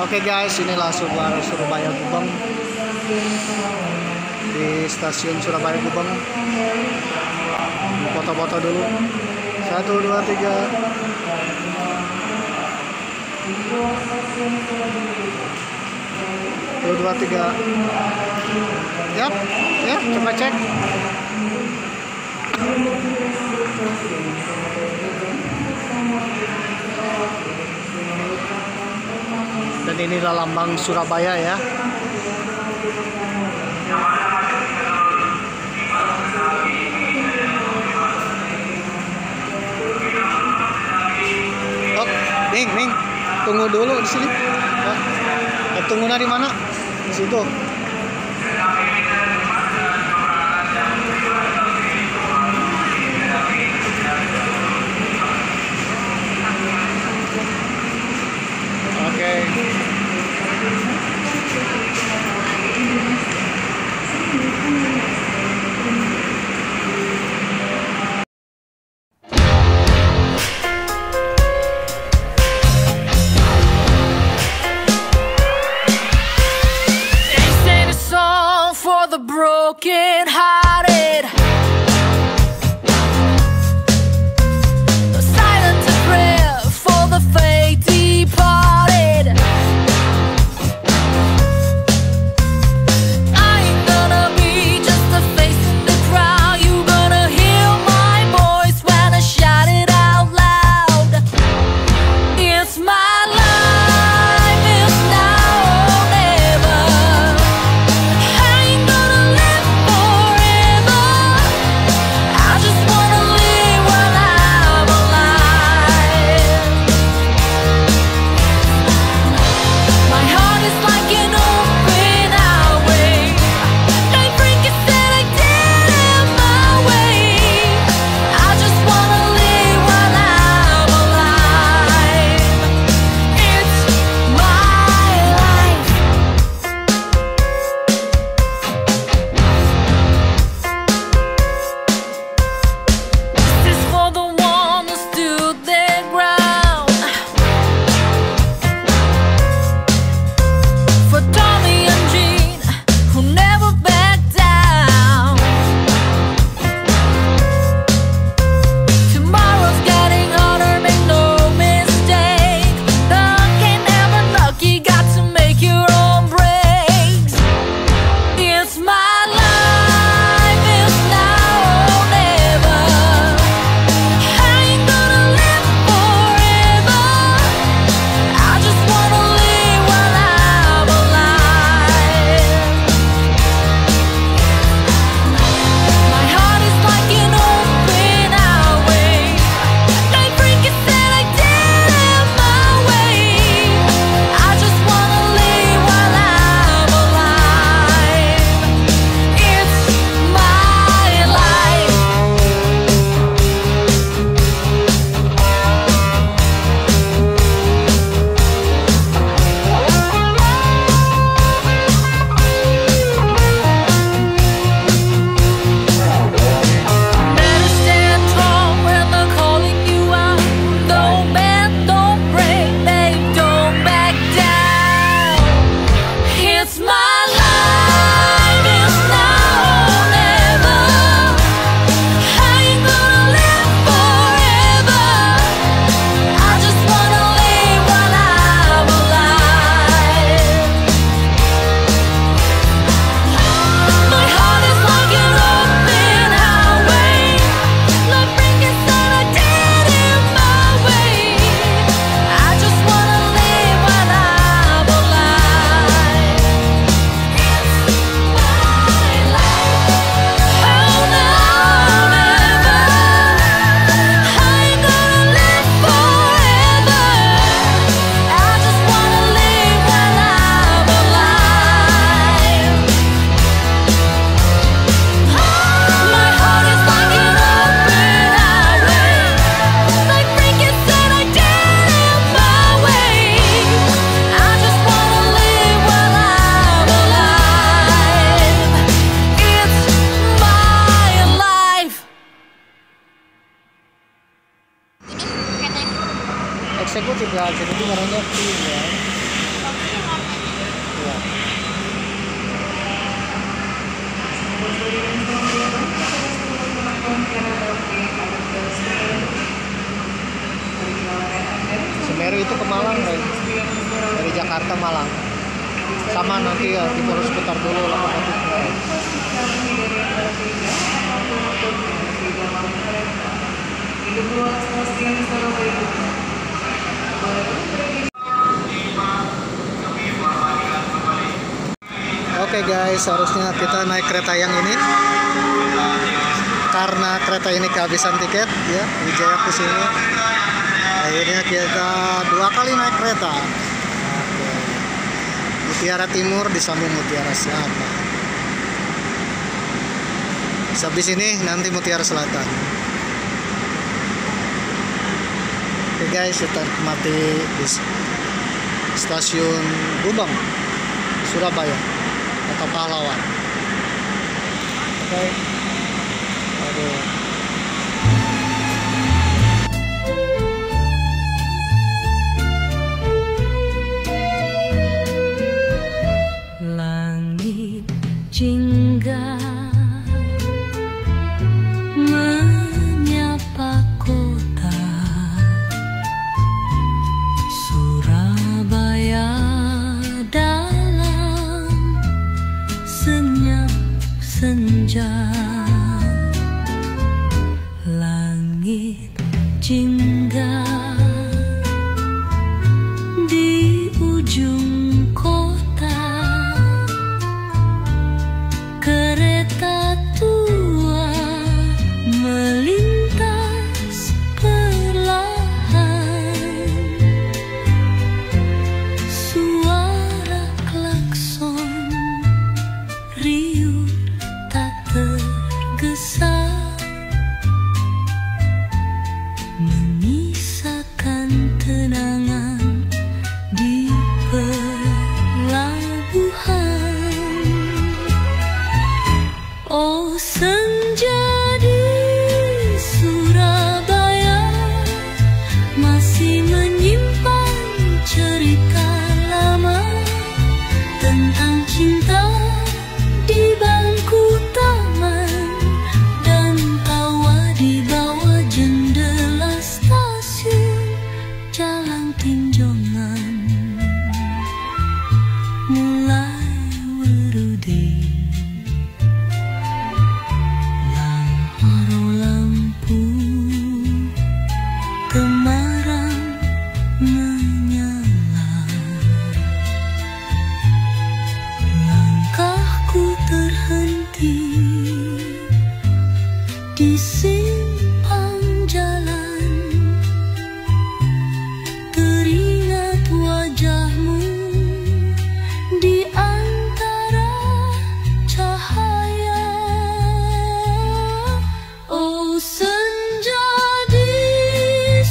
Oke guys, inilah Surabaya Gubeng, di stasiun Surabaya Gubeng. Foto-foto dulu. 1, 2, 3. 1, 2, 3. Yap, ya coba cek. Dan inilah lambang Surabaya ya. Oh, Ming, tunggu dulu di sini. Tunggu di mana? Di situ. Oke. The broken hearted, the silent prayer for the fate departed. I ain't gonna be just a face in the crowd. You gonna hear my voice when I shout it out loud. It's my life, it's now or never. Eksekutif ya, jadi warnanya pink ya. Semeru itu ke Malang, dari Jakarta Malang. Sama nanti ya kita harus putar dulu lokomotifnya. Oke guys, harusnya kita naik kereta yang ini karena kereta ini kehabisan tiket ya, Wijaya ke sini. Akhirnya kita 2 kali naik kereta. Mutiara Timur disambung Mutiara Selatan. Habis ini nanti Mutiara Selatan. Oke guys, kita nikmati di stasiun Gubeng, Surabaya, Kota Pahlawan. Oke. Aduh. Langit jingga menyapa kota Surabaya dalam senyap senja. Langit jingga di ujung kota, kereta tua melintas perlahan. Suara klakson riuh tak tergesa, menyisakan kenangan di pelabuhan. Oh senja di Surabaya masih menyimpan cerita lama tentang cinta di bangku taman dan tawa di bawah jendela stasiun Jalan Tinjongan. Mulai weruding lampu temaram menyala. Langkahku terhenti di simpang jalan, teringat wajahmu di antara cahaya. Oh senja di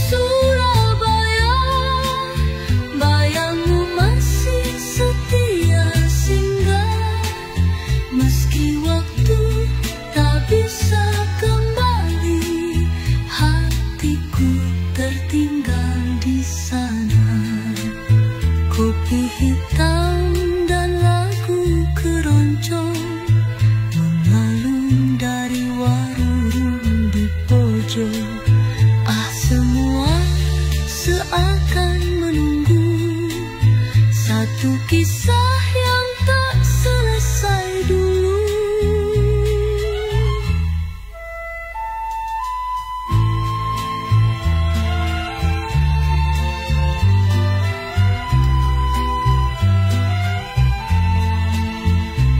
Surabaya, bayangmu masih setia singgah, meski waktu tak bisa kembali, hatiku tertinggal di sana. Kopi hitam dan lagu keroncong mengalun dari warung di pojok. Ah semua seakan menunggu satu kisah yang tak selesai dulu.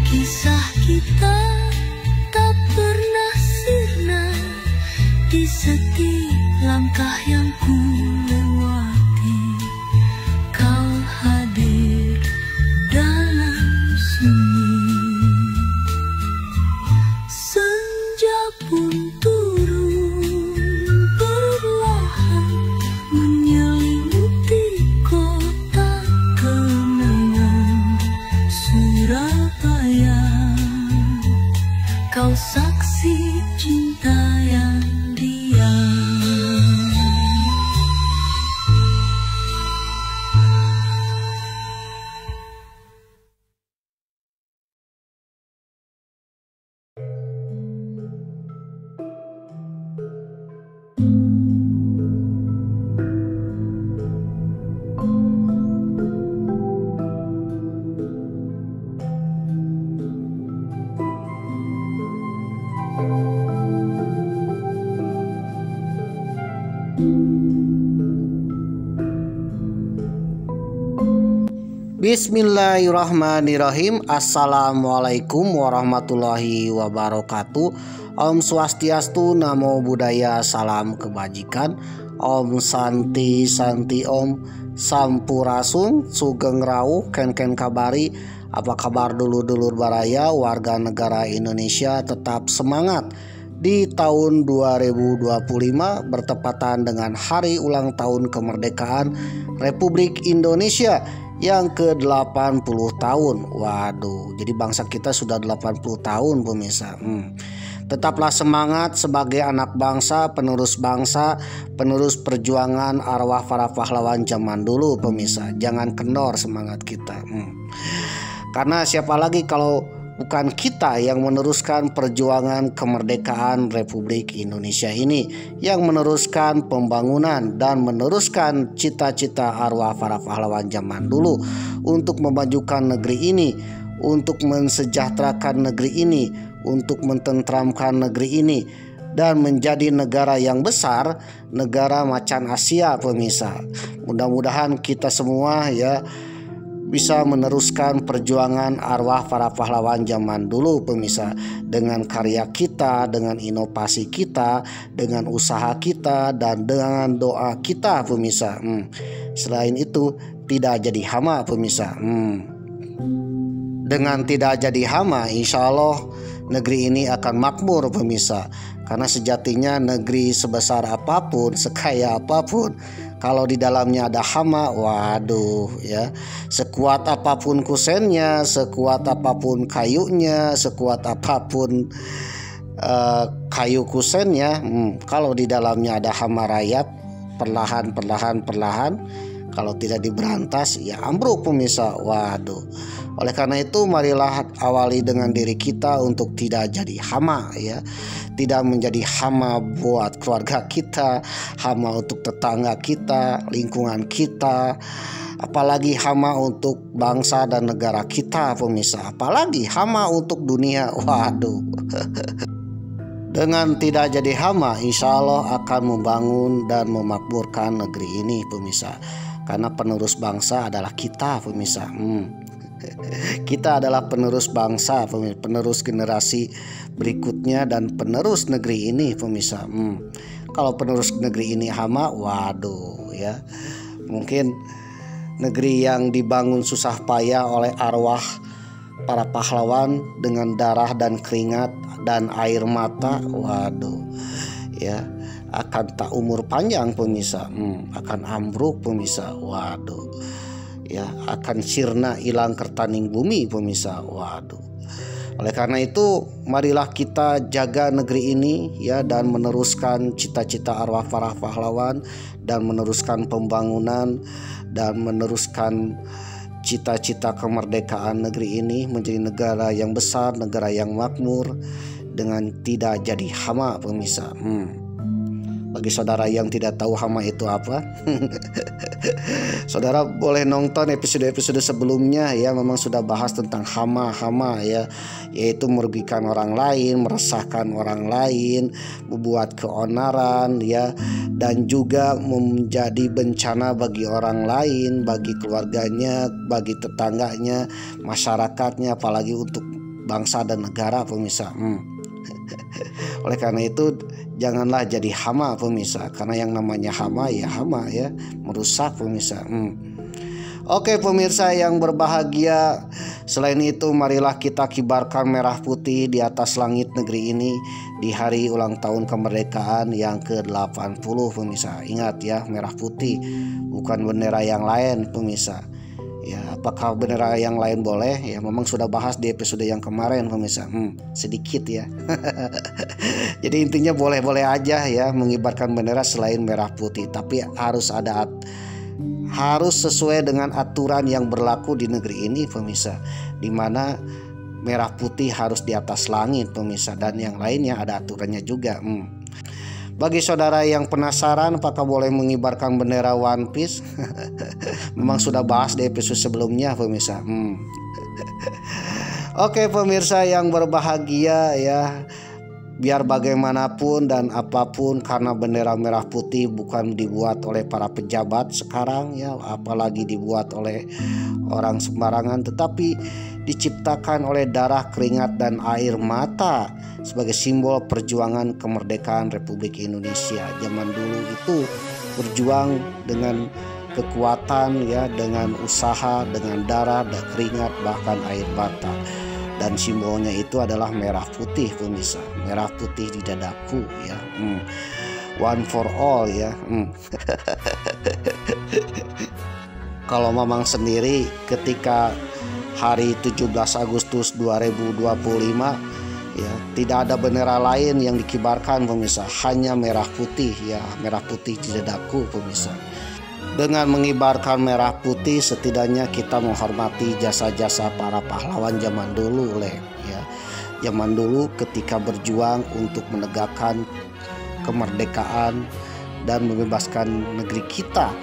Kisah kita tak pernah sirna di setiap langkah yang ku lewati. Kau hadir Bismillahirrahmanirrahim. Assalamualaikum warahmatullahi wabarakatuh. Om Swastiastu, Namo Buddhaya, salam kebajikan. Om Santi Santi Om, Sampurasun, Sugeng Rau, Ken Kabari. Apa kabar dulur-dulur baraya, warga negara Indonesia? Tetap semangat. Di tahun 2025 bertepatan dengan hari ulang tahun kemerdekaan Republik Indonesia yang ke-80 tahun. Waduh, jadi bangsa kita sudah 80 tahun pemirsa. Tetaplah semangat sebagai anak bangsa, penerus perjuangan arwah para pahlawan zaman dulu pemirsa. Jangan kendor semangat kita. Karena siapa lagi kalau bukan kita yang meneruskan perjuangan kemerdekaan Republik Indonesia ini, yang meneruskan pembangunan dan meneruskan cita-cita arwah para pahlawan zaman dulu untuk memajukan negeri ini, untuk mensejahterakan negeri ini, untuk mententramkan negeri ini dan menjadi negara yang besar, negara macan Asia pemirsa. Mudah-mudahan kita semua ya bisa meneruskan perjuangan arwah para pahlawan zaman dulu pemirsa, dengan karya kita, dengan inovasi kita, dengan usaha kita, dan dengan doa kita pemirsa. Selain itu tidak jadi hama pemirsa. Dengan tidak jadi hama, insya Allah negeri ini akan makmur pemirsa. Karena sejatinya negeri sebesar apapun, sekaya apapun, kalau di dalamnya ada hama, waduh ya, sekuat apapun kusennya, sekuat apapun kayunya, sekuat apapun kayu kusennya, kalau di dalamnya ada hama rayap, perlahan kalau tidak diberantas ya ambruk pemirsa. Waduh. Oleh karena itu marilah awali dengan diri kita untuk tidak jadi hama ya. Tidak menjadi hama buat keluarga kita, hama untuk tetangga kita, lingkungan kita, apalagi hama untuk bangsa dan negara kita pemirsa, apalagi hama untuk dunia. Waduh. Dengan tidak jadi hama, insya Allah akan membangun dan memakmurkan negeri ini pemirsa. Karena penerus bangsa adalah kita pemirsa. Kita adalah penerus bangsa, penerus generasi berikutnya dan penerus negeri ini pemirsa. Kalau penerus negeri ini hama, waduh ya, mungkin negeri yang dibangun susah payah oleh arwah para pahlawan dengan darah dan keringat dan air mata, waduh ya, akan tak umur panjang pemirsa. Akan ambruk pemirsa. Waduh ya, akan sirna hilang kertaning bumi pemirsa. Waduh. Oleh karena itu marilah kita jaga negeri ini ya, dan meneruskan cita-cita arwah para pahlawan, dan meneruskan pembangunan, dan meneruskan cita-cita kemerdekaan negeri ini menjadi negara yang besar, negara yang makmur, dengan tidak jadi hama pemirsa. Bagi saudara yang tidak tahu hama itu apa, saudara boleh nonton episode-episode sebelumnya ya, memang sudah bahas tentang hama ya, yaitu merugikan orang lain, meresahkan orang lain, membuat keonaran ya, dan juga menjadi bencana bagi orang lain, bagi keluarganya, bagi tetangganya, masyarakatnya, apalagi untuk bangsa dan negara pemirsa. Oleh karena itu janganlah jadi hama pemirsa, karena yang namanya hama ya merusak pemirsa. Oke pemirsa yang berbahagia, selain itu marilah kita kibarkan merah putih di atas langit negeri ini di hari ulang tahun kemerdekaan yang ke-80 pemirsa. Ingat ya, merah putih, bukan bendera yang lain pemirsa. Ya, apakah bendera yang lain boleh? Ya, memang sudah bahas di episode yang kemarin pemirsa. Sedikit ya. Jadi intinya boleh-boleh aja ya mengibarkan bendera selain merah putih, tapi harus sesuai dengan aturan yang berlaku di negeri ini pemirsa, di mana merah putih harus di atas langit pemirsa, dan yang lainnya ada aturannya juga. Bagi saudara yang penasaran apakah boleh mengibarkan bendera One Piece, memang sudah bahas di episode sebelumnya pemirsa. Oke pemirsa yang berbahagia ya, Biar bagaimanapun dan apapun, karena bendera merah putih bukan dibuat oleh para pejabat sekarang ya, apalagi dibuat oleh orang sembarangan, tetapi diciptakan oleh darah, keringat, dan air mata sebagai simbol perjuangan kemerdekaan Republik Indonesia. Zaman dulu itu berjuang dengan kekuatan ya, dengan usaha, dengan darah dan keringat, bahkan air mata. Dan simbolnya itu adalah merah putih pemirsa, merah putih di dadaku ya. One for all ya. Kalau Mamang sendiri ketika hari 17 Agustus 2025 ya, tidak ada bendera lain yang dikibarkan pemirsa, hanya merah putih ya, merah putih di dadaku pemirsa. Dengan mengibarkan merah putih, setidaknya kita menghormati jasa-jasa para pahlawan zaman dulu ya. Zaman dulu ketika berjuang untuk menegakkan kemerdekaan dan membebaskan negeri kita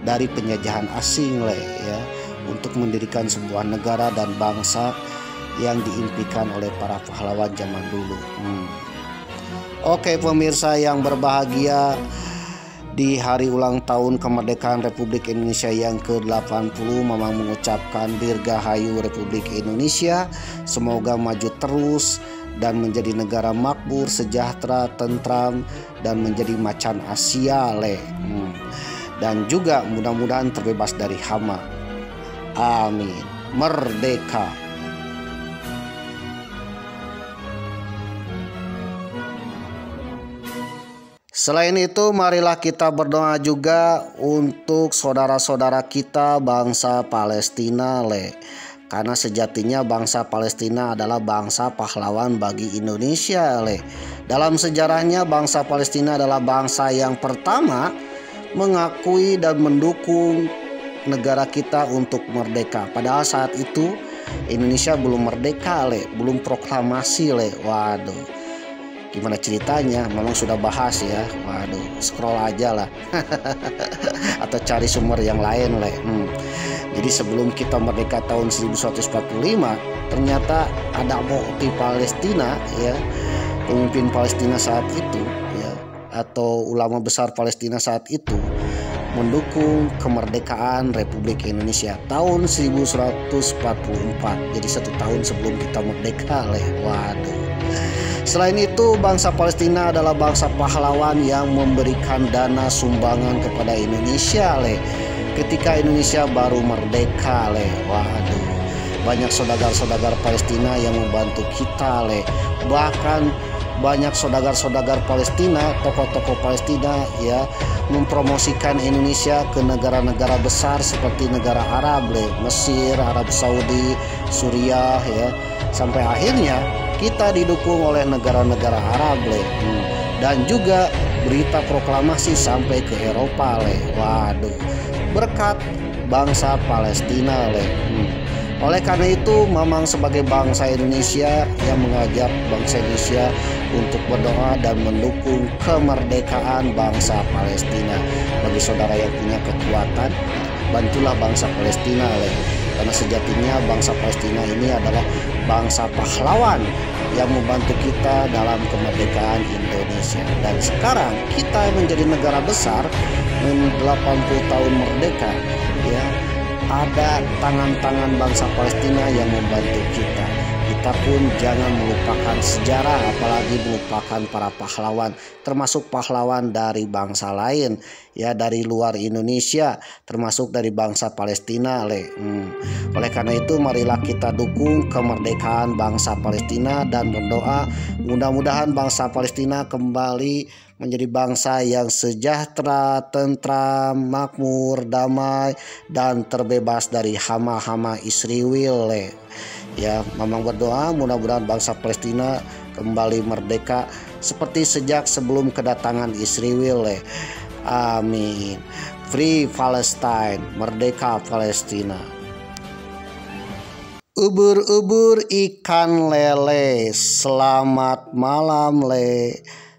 dari penjajahan asing ya, untuk mendirikan sebuah negara dan bangsa yang diimpikan oleh para pahlawan zaman dulu. Oke pemirsa yang berbahagia, di hari ulang tahun kemerdekaan Republik Indonesia yang ke-80, Mamang mengucapkan Dirgahayu Republik Indonesia. Semoga maju terus dan menjadi negara makmur, sejahtera, tentram, dan menjadi macan Asia dan juga mudah-mudahan terbebas dari hama. Amin. Merdeka. Selain itu, marilah kita berdoa juga untuk saudara-saudara kita bangsa Palestina karena sejatinya bangsa Palestina adalah bangsa pahlawan bagi Indonesia Dalam sejarahnya, bangsa Palestina adalah bangsa yang pertama mengakui dan mendukung negara kita untuk merdeka. Padahal saat itu Indonesia belum merdeka belum proklamasi Waduh, gimana ceritanya? Memang sudah bahas ya. Waduh, scroll aja lah. Atau cari sumber yang lain Jadi sebelum kita merdeka tahun 1145, ternyata ada Mukti Palestina ya, pemimpin Palestina saat itu ya, atau ulama besar Palestina saat itu mendukung kemerdekaan Republik Indonesia tahun 1144. Jadi 1 tahun sebelum kita merdeka Waduh. Selain itu, bangsa Palestina adalah bangsa pahlawan yang memberikan dana sumbangan kepada Indonesia ketika Indonesia baru merdeka Waduh, banyak saudagar-saudagar Palestina yang membantu kita bahkan banyak saudagar-saudagar Palestina, tokoh-tokoh Palestina ya, mempromosikan Indonesia ke negara-negara besar seperti negara Arab Mesir, Arab Saudi, Suriah ya, sampai akhirnya kita didukung oleh negara-negara Arab dan juga berita proklamasi sampai ke Eropa Waduh, berkat bangsa Palestina Oleh karena itu, Mamang sebagai bangsa Indonesia yang mengajak bangsa Indonesia untuk berdoa dan mendukung kemerdekaan bangsa Palestina. Bagi saudara yang punya kekuatan, bantulah bangsa Palestina karena sejatinya bangsa Palestina ini adalah bangsa pahlawan yang membantu kita dalam kemerdekaan Indonesia. Dan sekarang kita menjadi negara besar 80 tahun merdeka ya, ada tangan-tangan bangsa Palestina yang membantu kita. Kita pun jangan melupakan sejarah, apalagi melupakan para pahlawan, termasuk pahlawan dari bangsa lain ya, dari luar Indonesia, termasuk dari bangsa Palestina Oleh karena itu, marilah kita dukung kemerdekaan bangsa Palestina dan berdoa mudah-mudahan bangsa Palestina kembali menjadi bangsa yang sejahtera, tentram, makmur, damai, dan terbebas dari hama-hama Israel ya. Mamang berdoa mudah-mudahan bangsa Palestina kembali merdeka seperti sejak sebelum kedatangan Israel Amin. Free Palestine, merdeka Palestina. Ubur-ubur ikan lele, selamat malam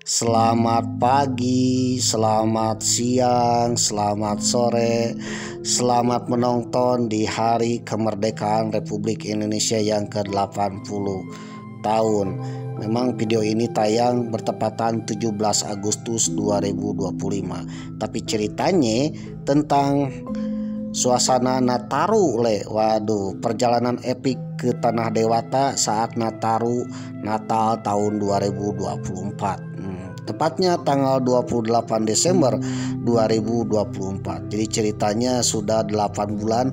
selamat pagi, selamat siang, selamat sore, selamat menonton di hari kemerdekaan Republik Indonesia yang ke-80. tahun. Memang video ini tayang bertepatan 17 Agustus 2025. Tapi ceritanya tentang suasana Nataru le. Waduh, perjalanan epik ke Tanah Dewata saat Natal tahun 2024. Tepatnya tanggal 28 Desember 2024. Jadi ceritanya sudah 8 bulan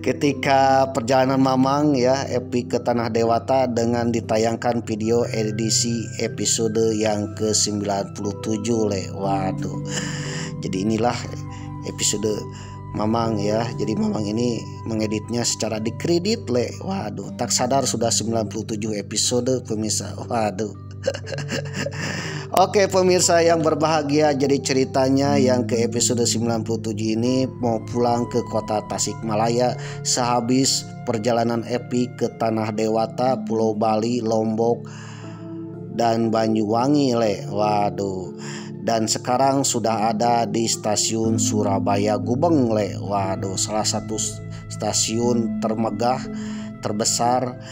ketika perjalanan Mamang ya epik ke Tanah Dewata dengan ditayangkan video edisi episode yang ke-97 le. Waduh. Jadi inilah episode Mamang ya. Jadi Mamang ini mengeditnya secara dikredit le. Waduh, tak sadar sudah 97 episode pemirsa. Waduh. Oke pemirsa yang berbahagia, jadi ceritanya yang ke episode 97 ini mau pulang ke kota Tasikmalaya sehabis perjalanan epik ke Tanah Dewata, Pulau Bali, Lombok, dan Banyuwangi le. Waduh. Dan sekarang sudah ada di stasiun Surabaya Gubeng le. Waduh, salah satu stasiun termegah, terbesar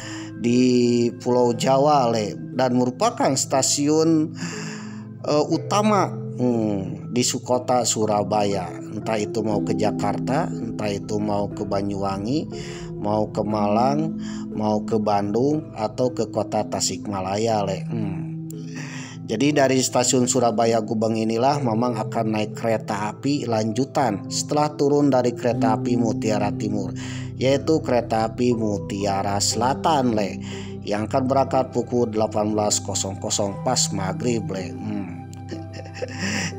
di Pulau Jawa le, dan merupakan stasiun utama di kota Surabaya. Entah itu mau ke Jakarta, entah itu mau ke Banyuwangi, mau ke Malang, mau ke Bandung, atau ke kota Tasikmalaya le. Jadi dari stasiun Surabaya Gubeng inilah Mamang akan naik kereta api lanjutan setelah turun dari kereta api Mutiara Timur, yaitu kereta api Mutiara Selatan le, yang akan berangkat pukul 18.00 pas maghrib le.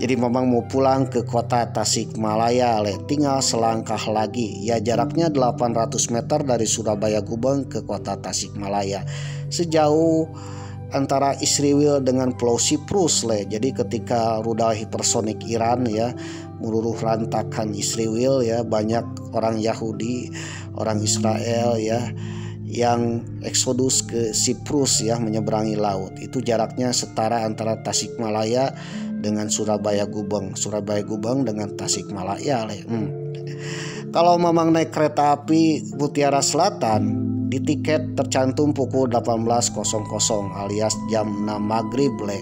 Jadi Mamang mau pulang ke kota Tasikmalaya le, tinggal selangkah lagi ya, jaraknya 800 meter dari Surabaya Gubeng ke kota Tasikmalaya, sejauh antara Israel dengan Pulau Siprus le. Jadi ketika rudal hipersonik Iran ya meluluh lantakan Israel ya, banyak orang Yahudi, orang Israel ya yang eksodus ke Siprus ya, menyeberangi laut. Itu jaraknya setara antara Tasikmalaya dengan Surabaya Gubeng, Surabaya Gubeng dengan Tasikmalaya le. Kalau Mamang naik kereta api Mutiara Selatan, di tiket tercantum pukul 18.00 alias jam 6 maghrib le,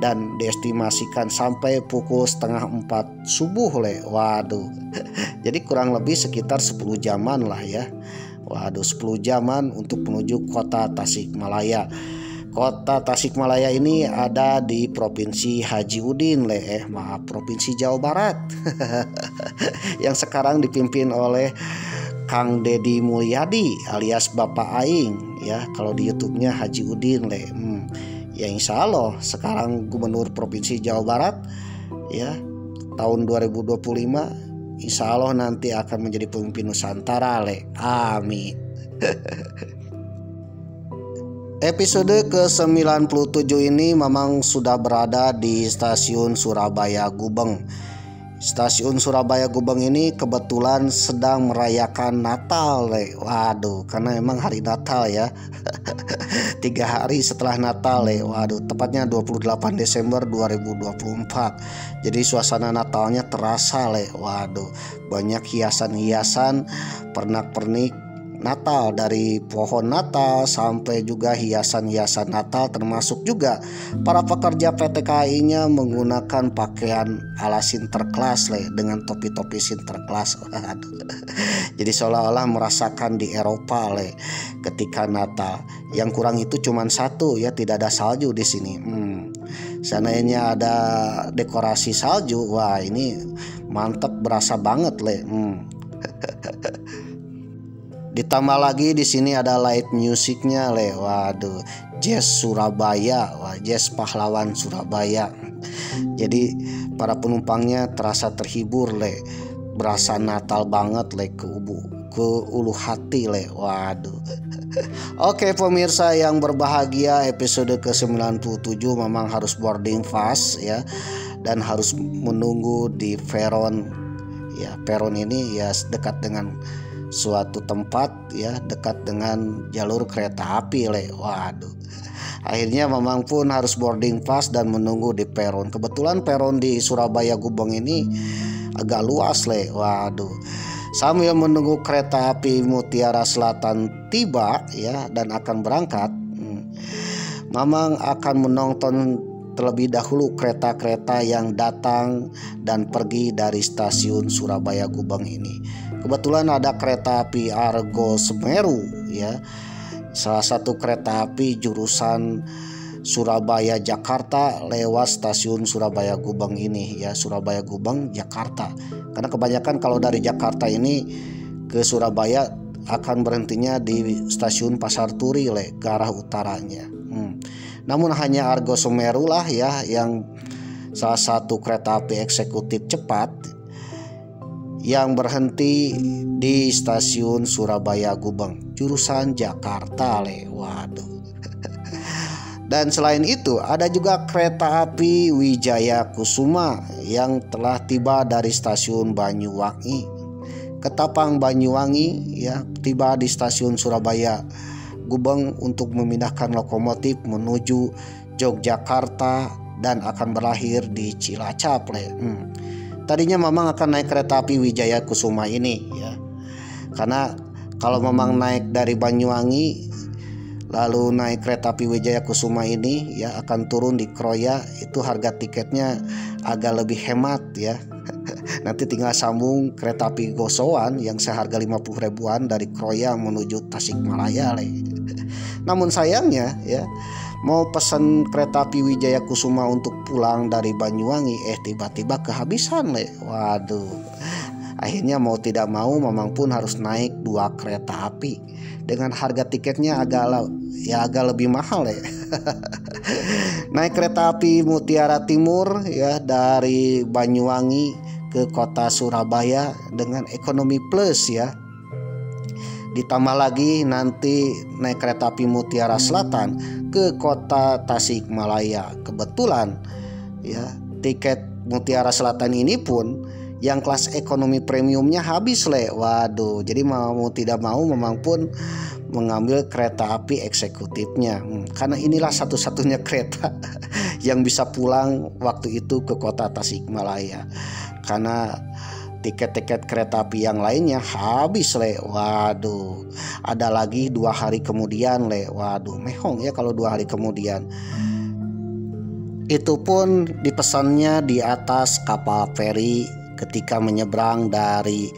dan diestimasikan sampai pukul 3:30 subuh le. Waduh. Jadi kurang lebih sekitar 10 jaman lah ya. Waduh, 10 jaman untuk menuju kota Tasikmalaya. Kota Tasikmalaya ini ada di Provinsi Haji Udin le, Provinsi Jawa Barat. Yang sekarang dipimpin oleh Kang Deddy Mulyadi alias Bapak Aing ya, kalau di YouTube-nya Haji Udin le. Ya insya Allah sekarang Gubernur Provinsi Jawa Barat ya, tahun 2025 insya Allah nanti akan menjadi pemimpin Nusantara le. Amin. Episode ke-97 ini Mamang sudah berada di stasiun Surabaya Gubeng. Stasiun Surabaya Gubeng ini kebetulan sedang merayakan Natal le. Waduh, karena emang hari Natal ya. 3 hari setelah Natal le. Waduh, tepatnya 28 Desember 2024. Jadi suasana Natalnya terasa le. Waduh, banyak hiasan-hiasan, pernak-pernik Natal, dari pohon Natal sampai juga hiasan-hiasan Natal, termasuk juga para pekerja PT KAI-nya menggunakan pakaian ala Sinterklas le, dengan topi-topi Sinterklas. Jadi seolah-olah merasakan di Eropa le ketika Natal. Yang kurang itu cuma satu ya, tidak ada salju di sini. Seandainya ada dekorasi salju, wah ini mantap, berasa banget le. Ditambah lagi di sini ada light musiknya le. Waduh, jazz Surabaya, wah, jazz pahlawan Surabaya. Jadi para penumpangnya terasa terhibur le, berasa Natal banget le, ke ulu hati le. Waduh. Oke pemirsa yang berbahagia, episode ke-97 memang harus boarding fast ya, dan harus menunggu di peron ya. Peron ini ya dekat dengan suatu tempat ya, dekat dengan jalur kereta api le. Waduh. Akhirnya Mamang pun harus boarding pass dan menunggu di peron. Kebetulan peron di Surabaya Gubeng ini agak luas le. Waduh. Sambil menunggu kereta api Mutiara Selatan tiba ya dan akan berangkat, Mamang akan menonton terlebih dahulu kereta-kereta yang datang dan pergi dari stasiun Surabaya Gubeng ini. Kebetulan ada kereta api Argo Semeru ya. Salah satu kereta api jurusan Surabaya Jakarta lewat stasiun Surabaya Gubeng ini ya, Surabaya Gubeng Jakarta. Karena kebanyakan kalau dari Jakarta ini ke Surabaya akan berhentinya di stasiun Pasar Turi ke arah utaranya. Namun hanya Argo Semeru lah ya yang salah satu kereta api eksekutif cepat yang berhenti di stasiun Surabaya Gubeng jurusan Jakarta Waduh. Dan selain itu ada juga kereta api Wijaya Kusuma yang telah tiba dari stasiun Banyuwangi. Ketapang Banyuwangi ya tiba di stasiun Surabaya Gubeng untuk memindahkan lokomotif menuju Yogyakarta dan akan berakhir di Cilacap. Tadinya Mamang akan naik kereta api Wijaya Kusuma ini ya. Karena kalau Mamang naik dari Banyuwangi lalu naik kereta api Wijaya Kusuma ini ya akan turun di Kroya, itu harga tiketnya agak lebih hemat ya. Nanti tinggal sambung kereta api Gosowan yang seharga 50 ribuan dari Kroya menuju Tasikmalaya. Namun sayangnya ya, mau pesan kereta api Wijaya Kusuma untuk pulang dari Banyuwangi tiba-tiba kehabisan Waduh. Akhirnya mau tidak mau Mamang pun harus naik 2 kereta api dengan harga tiketnya agak lebih mahal Naik kereta api Mutiara Timur ya dari Banyuwangi ke kota Surabaya dengan ekonomi plus ya. Ditambah lagi nanti naik kereta api Mutiara Selatan ke kota Tasikmalaya. Kebetulan ya tiket Mutiara Selatan ini pun yang kelas ekonomi premiumnya habis Waduh, jadi mau tidak mau Mamang pun mengambil kereta api eksekutifnya. Karena inilah satu-satunya kereta yang bisa pulang waktu itu ke kota Tasikmalaya. Karena tiket-tiket kereta api yang lainnya habis Waduh, ada lagi 2 hari kemudian Waduh, mehong ya kalau 2 hari kemudian. Itu pun dipesannya di atas kapal feri ketika menyeberang dari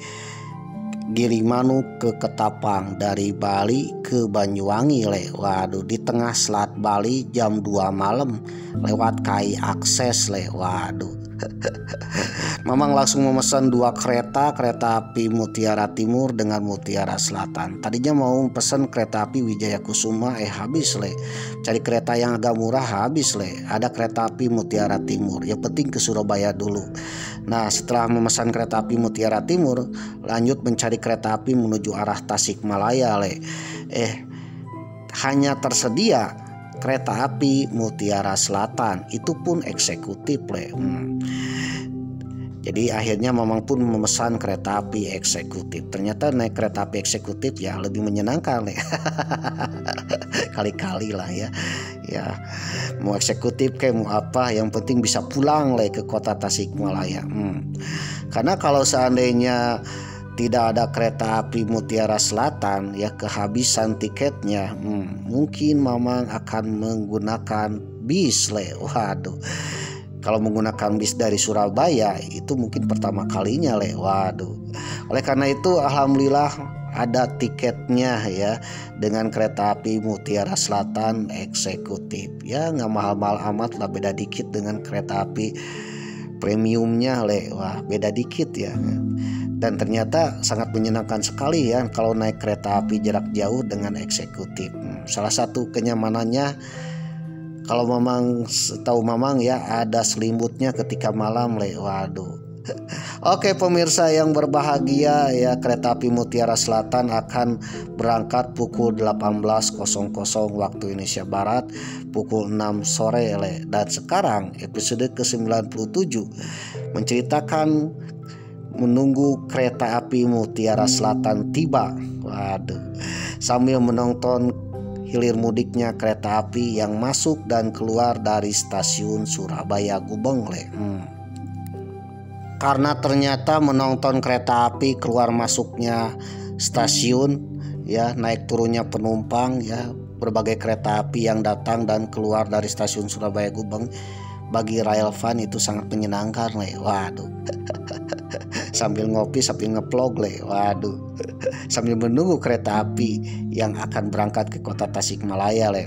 Gilimanuk ke Ketapang, dari Bali ke Banyuwangi Waduh, di tengah Selat Bali jam 2 malam lewat KAI Akses Waduh. Mamang langsung memesan 2 kereta api Mutiara Timur dengan Mutiara Selatan. Tadinya mau pesan kereta api Wijaya Kusuma habis Cari kereta yang agak murah habis Ada kereta api Mutiara Timur. Yang penting ke Surabaya dulu. Nah, setelah memesan kereta api Mutiara Timur, lanjut mencari kereta api menuju arah Tasikmalaya hanya tersedia kereta api Mutiara Selatan, itu pun eksekutif Jadi akhirnya Mamang pun memesan kereta api eksekutif. Ternyata naik kereta api eksekutif ya lebih menyenangkan Kali-kali lah ya. Mau eksekutif kayak mau apa, yang penting bisa pulang ke kota Tasikmalaya. Karena kalau seandainya tidak ada kereta api Mutiara Selatan ya kehabisan tiketnya, mungkin Mamang akan menggunakan bis Waduh. Kalau menggunakan bis dari Surabaya itu mungkin pertama kalinya Waduh. Oleh karena itu alhamdulillah ada tiketnya ya dengan kereta api Mutiara Selatan eksekutif. Ya nggak mahal-mahal amat lah, beda dikit dengan kereta api premiumnya Wah, beda dikit ya. Dan ternyata sangat menyenangkan sekali ya kalau naik kereta api jarak jauh dengan eksekutif. Salah satu kenyamanannya, kalau Mamang tahu Mamang ya ada selimutnya ketika malam Waduh. Oke pemirsa yang berbahagia ya, kereta api Mutiara Selatan akan berangkat pukul 18.00 waktu Indonesia Barat, pukul 6 sore Dan sekarang episode ke-97 menceritakan menunggu kereta api Mutiara Selatan tiba. Waduh, sambil menonton hilir mudiknya kereta api yang masuk dan keluar dari stasiun Surabaya Gubeng karena ternyata menonton kereta api keluar masuknya stasiun, ya, naik turunnya penumpang, ya, berbagai kereta api yang datang dan keluar dari stasiun Surabaya Gubeng, bagi Railfan itu sangat menyenangkan, le. Waduh. Sambil ngopi sambil ngeplog, le. Waduh. Sambil menunggu kereta api yang akan berangkat ke kota Tasikmalaya, le.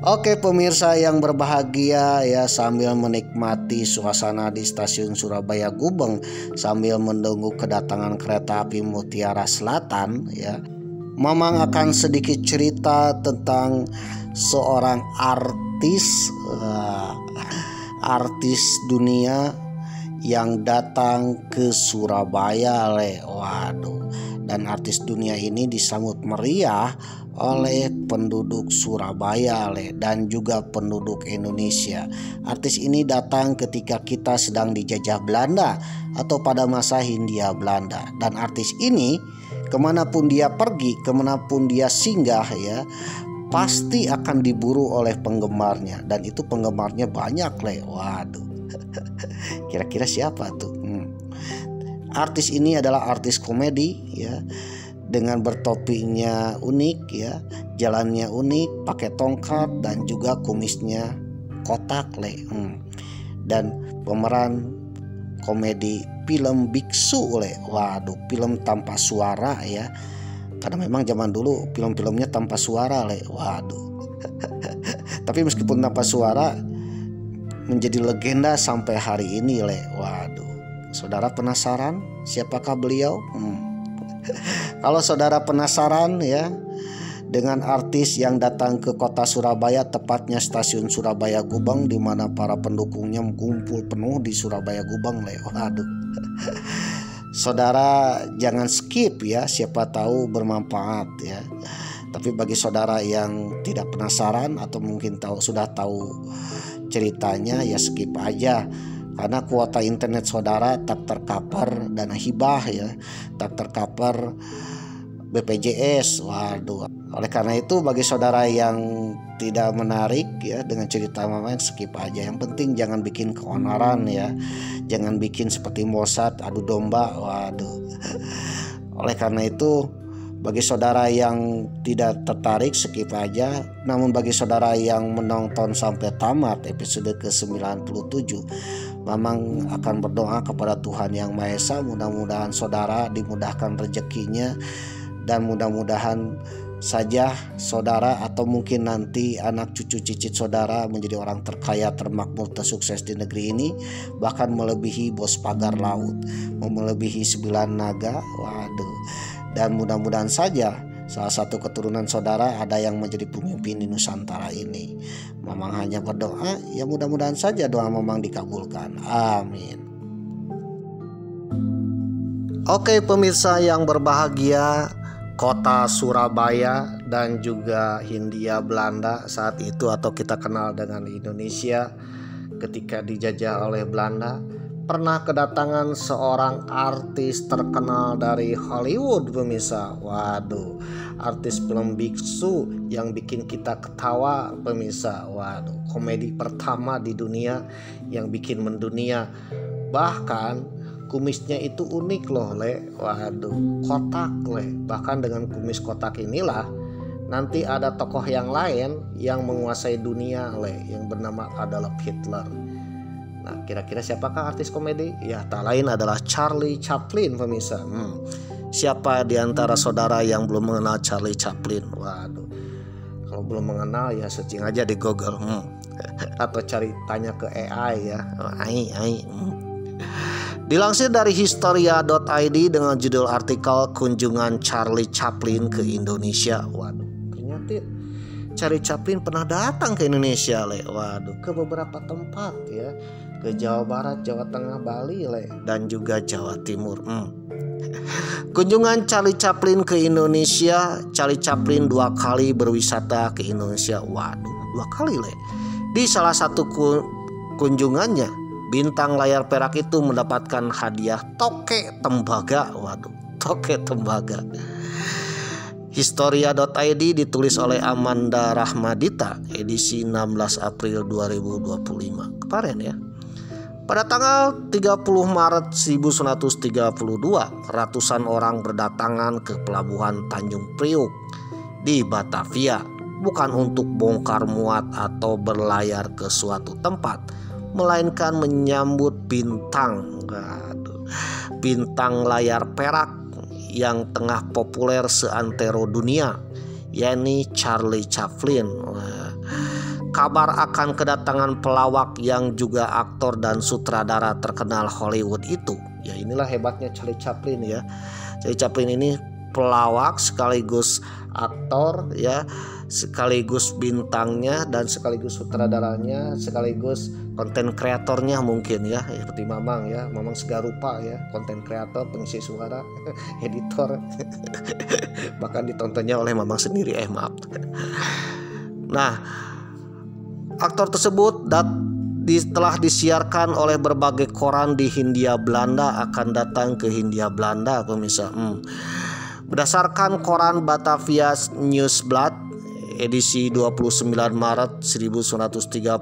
Oke pemirsa yang berbahagia, ya, sambil menikmati suasana di stasiun Surabaya Gubeng sambil menunggu kedatangan kereta api Mutiara Selatan, ya, Mamang akan sedikit cerita tentang seorang artis dunia yang datang ke Surabaya, le. Waduh. Dan artis dunia ini disambut meriah oleh penduduk Surabaya, le, dan juga penduduk Indonesia. Artis ini datang ketika kita sedang dijajah Belanda atau pada masa Hindia Belanda. Dan artis ini kemanapun dia pergi, kemanapun dia singgah, ya, pasti akan diburu oleh penggemarnya. Dan itu penggemarnya banyak, le. Waduh. Kira-kira siapa tuh? Artis ini adalah artis komedi, ya, dengan bertopinya unik, ya, jalannya unik, pakai tongkat dan juga kumisnya kotak, le. Dan pemeran komedi film Biksu, le. Waduh, film tanpa suara, ya. Karena memang zaman dulu film-filmnya tanpa suara, le. Waduh. Tapi meskipun tanpa suara menjadi legenda sampai hari ini, le. Waduh. Saudara penasaran siapakah beliau? Kalau saudara penasaran, ya, dengan artis yang datang ke kota Surabaya, tepatnya stasiun Surabaya Gubeng, di mana para pendukungnya mengumpul penuh di Surabaya Gubeng, le. Waduh. Saudara jangan skip, ya, siapa tahu bermanfaat, ya. Tapi bagi saudara yang tidak penasaran atau mungkin sudah tahu ceritanya, ya skip aja. Karena kuota internet saudara tak tercover dana hibah, ya, tak tercover BPJS. Waduh. Oleh karena itu bagi saudara yang tidak menarik, ya, dengan cerita Mamang, skip aja. Yang penting jangan bikin keonaran, ya. Jangan bikin seperti Mossad adu domba. Waduh. Oleh karena itu bagi saudara yang tidak tertarik, skip aja. Namun bagi saudara yang menonton sampai tamat episode ke-97, Mamang akan berdoa kepada Tuhan Yang Maha Esa, mudah-mudahan saudara dimudahkan rezekinya, dan mudah-mudahan saja saudara atau mungkin nanti anak cucu cicit saudara menjadi orang terkaya, termakmur, tersukses di negeri ini, bahkan melebihi bos pagar laut, melebihi 9 naga. Waduh. Dan mudah-mudahan saja salah satu keturunan saudara ada yang menjadi pemimpin di Nusantara ini. Mamang hanya berdoa, ya, mudah-mudahan saja doa Mamang dikabulkan. Amin. Oke pemirsa yang berbahagia, kota Surabaya dan juga Hindia Belanda saat itu, atau kita kenal dengan Indonesia ketika dijajah oleh Belanda, pernah kedatangan seorang artis terkenal dari Hollywood, pemirsa. Waduh, artis film Biksu yang bikin kita ketawa, pemirsa. Waduh, komedi pertama di dunia yang bikin mendunia. Bahkan kumisnya itu unik loh, le. Waduh, kotak, le. Bahkan dengan kumis kotak inilah nanti ada tokoh yang lain yang menguasai dunia, le, yang bernama Adolf Hitler. Nah, kira-kira siapakah artis komedi? Ya, tak lain adalah Charlie Chaplin, pemirsa. Siapa di antara saudara yang belum mengenal Charlie Chaplin? Waduh, kalau belum mengenal ya searching aja di Google, atau tanya ke AI, ya. Dilansir dari Historia.id dengan judul artikel kunjungan Charlie Chaplin ke Indonesia. Waduh, ternyata Charlie Chaplin pernah datang ke Indonesia, le. Waduh, ke beberapa tempat, ya. Ke Jawa Barat, Jawa Tengah, Bali, le, dan juga Jawa Timur. Kunjungan Charlie Chaplin ke Indonesia. Charlie Chaplin 2 kali berwisata ke Indonesia. Waduh, 2 kali, le. Di salah satu kunjungannya, bintang layar perak itu mendapatkan hadiah toke tembaga. Waduh, toke tembaga. Historia.id ditulis oleh Amanda Rahmadita, edisi 16 April 2025. Kemarin, ya. Pada tanggal 30 Maret 1932, ratusan orang berdatangan ke pelabuhan Tanjung Priuk di Batavia, bukan untuk bongkar muat atau berlayar ke suatu tempat, melainkan menyambut bintang layar perak yang tengah populer seantero dunia, yakni Charlie Chaplin. Kabar akan kedatangan pelawak yang juga aktor dan sutradara terkenal Hollywood itu, ya inilah hebatnya Charlie Chaplin ya. Charlie Chaplin ini pelawak sekaligus aktor ya, sekaligus bintangnya dan sekaligus sutradaranya, sekaligus konten kreatornya mungkin ya, seperti Mamang ya, Mamang Segarupa ya, konten kreator, pengisi suara, editor, bahkan ditontonnya oleh Mamang sendiri. Maaf. Nah, aktor tersebut telah disiarkan oleh berbagai koran di Hindia Belanda akan datang ke Hindia Belanda, pemirsa. Berdasarkan koran Batavia Nieuwsblad edisi 29 Maret 1932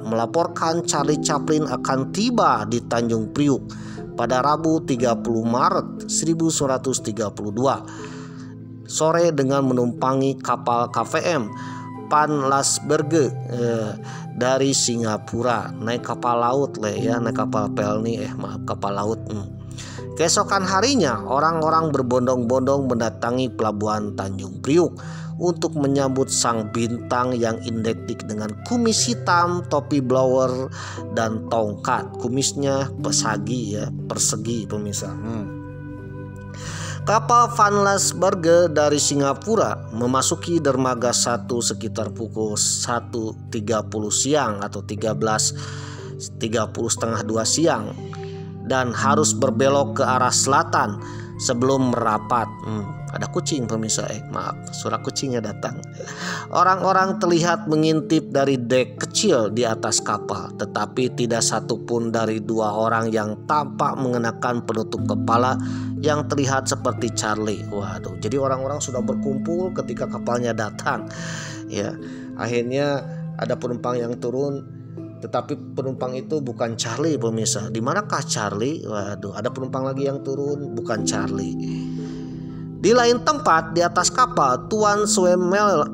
melaporkan Charlie Chaplin akan tiba di Tanjung Priuk pada Rabu 30 Maret 1932 sore dengan menumpangi kapal KVM Van Lasberge dari Singapura, naik kapal laut naik kapal pelni kapal laut. Keesokan harinya orang-orang berbondong-bondong mendatangi pelabuhan Tanjung Priuk untuk menyambut sang bintang yang identik dengan kumis hitam, topi blower dan tongkat. Kumisnya persegi pemirsa. Kapal Van Lasberge dari Singapura memasuki dermaga 1 sekitar pukul 1.30 siang atau 13.30 setengah 2 siang dan harus berbelok ke arah selatan sebelum merapat. Ada kucing pemirsa, suara kucingnya datang. Orang-orang terlihat mengintip dari dek kecil di atas kapal, tetapi tidak satupun dari dua orang yang tampak mengenakan penutup kepala yang terlihat seperti Charlie. Waduh, jadi orang-orang sudah berkumpul ketika kapalnya datang. Ya, akhirnya ada penumpang yang turun, tetapi penumpang itu bukan Charlie pemirsa. Di manakah Charlie? Waduh, ada penumpang lagi yang turun, bukan Charlie. Di lain tempat di atas kapal, Tuan Swemmeler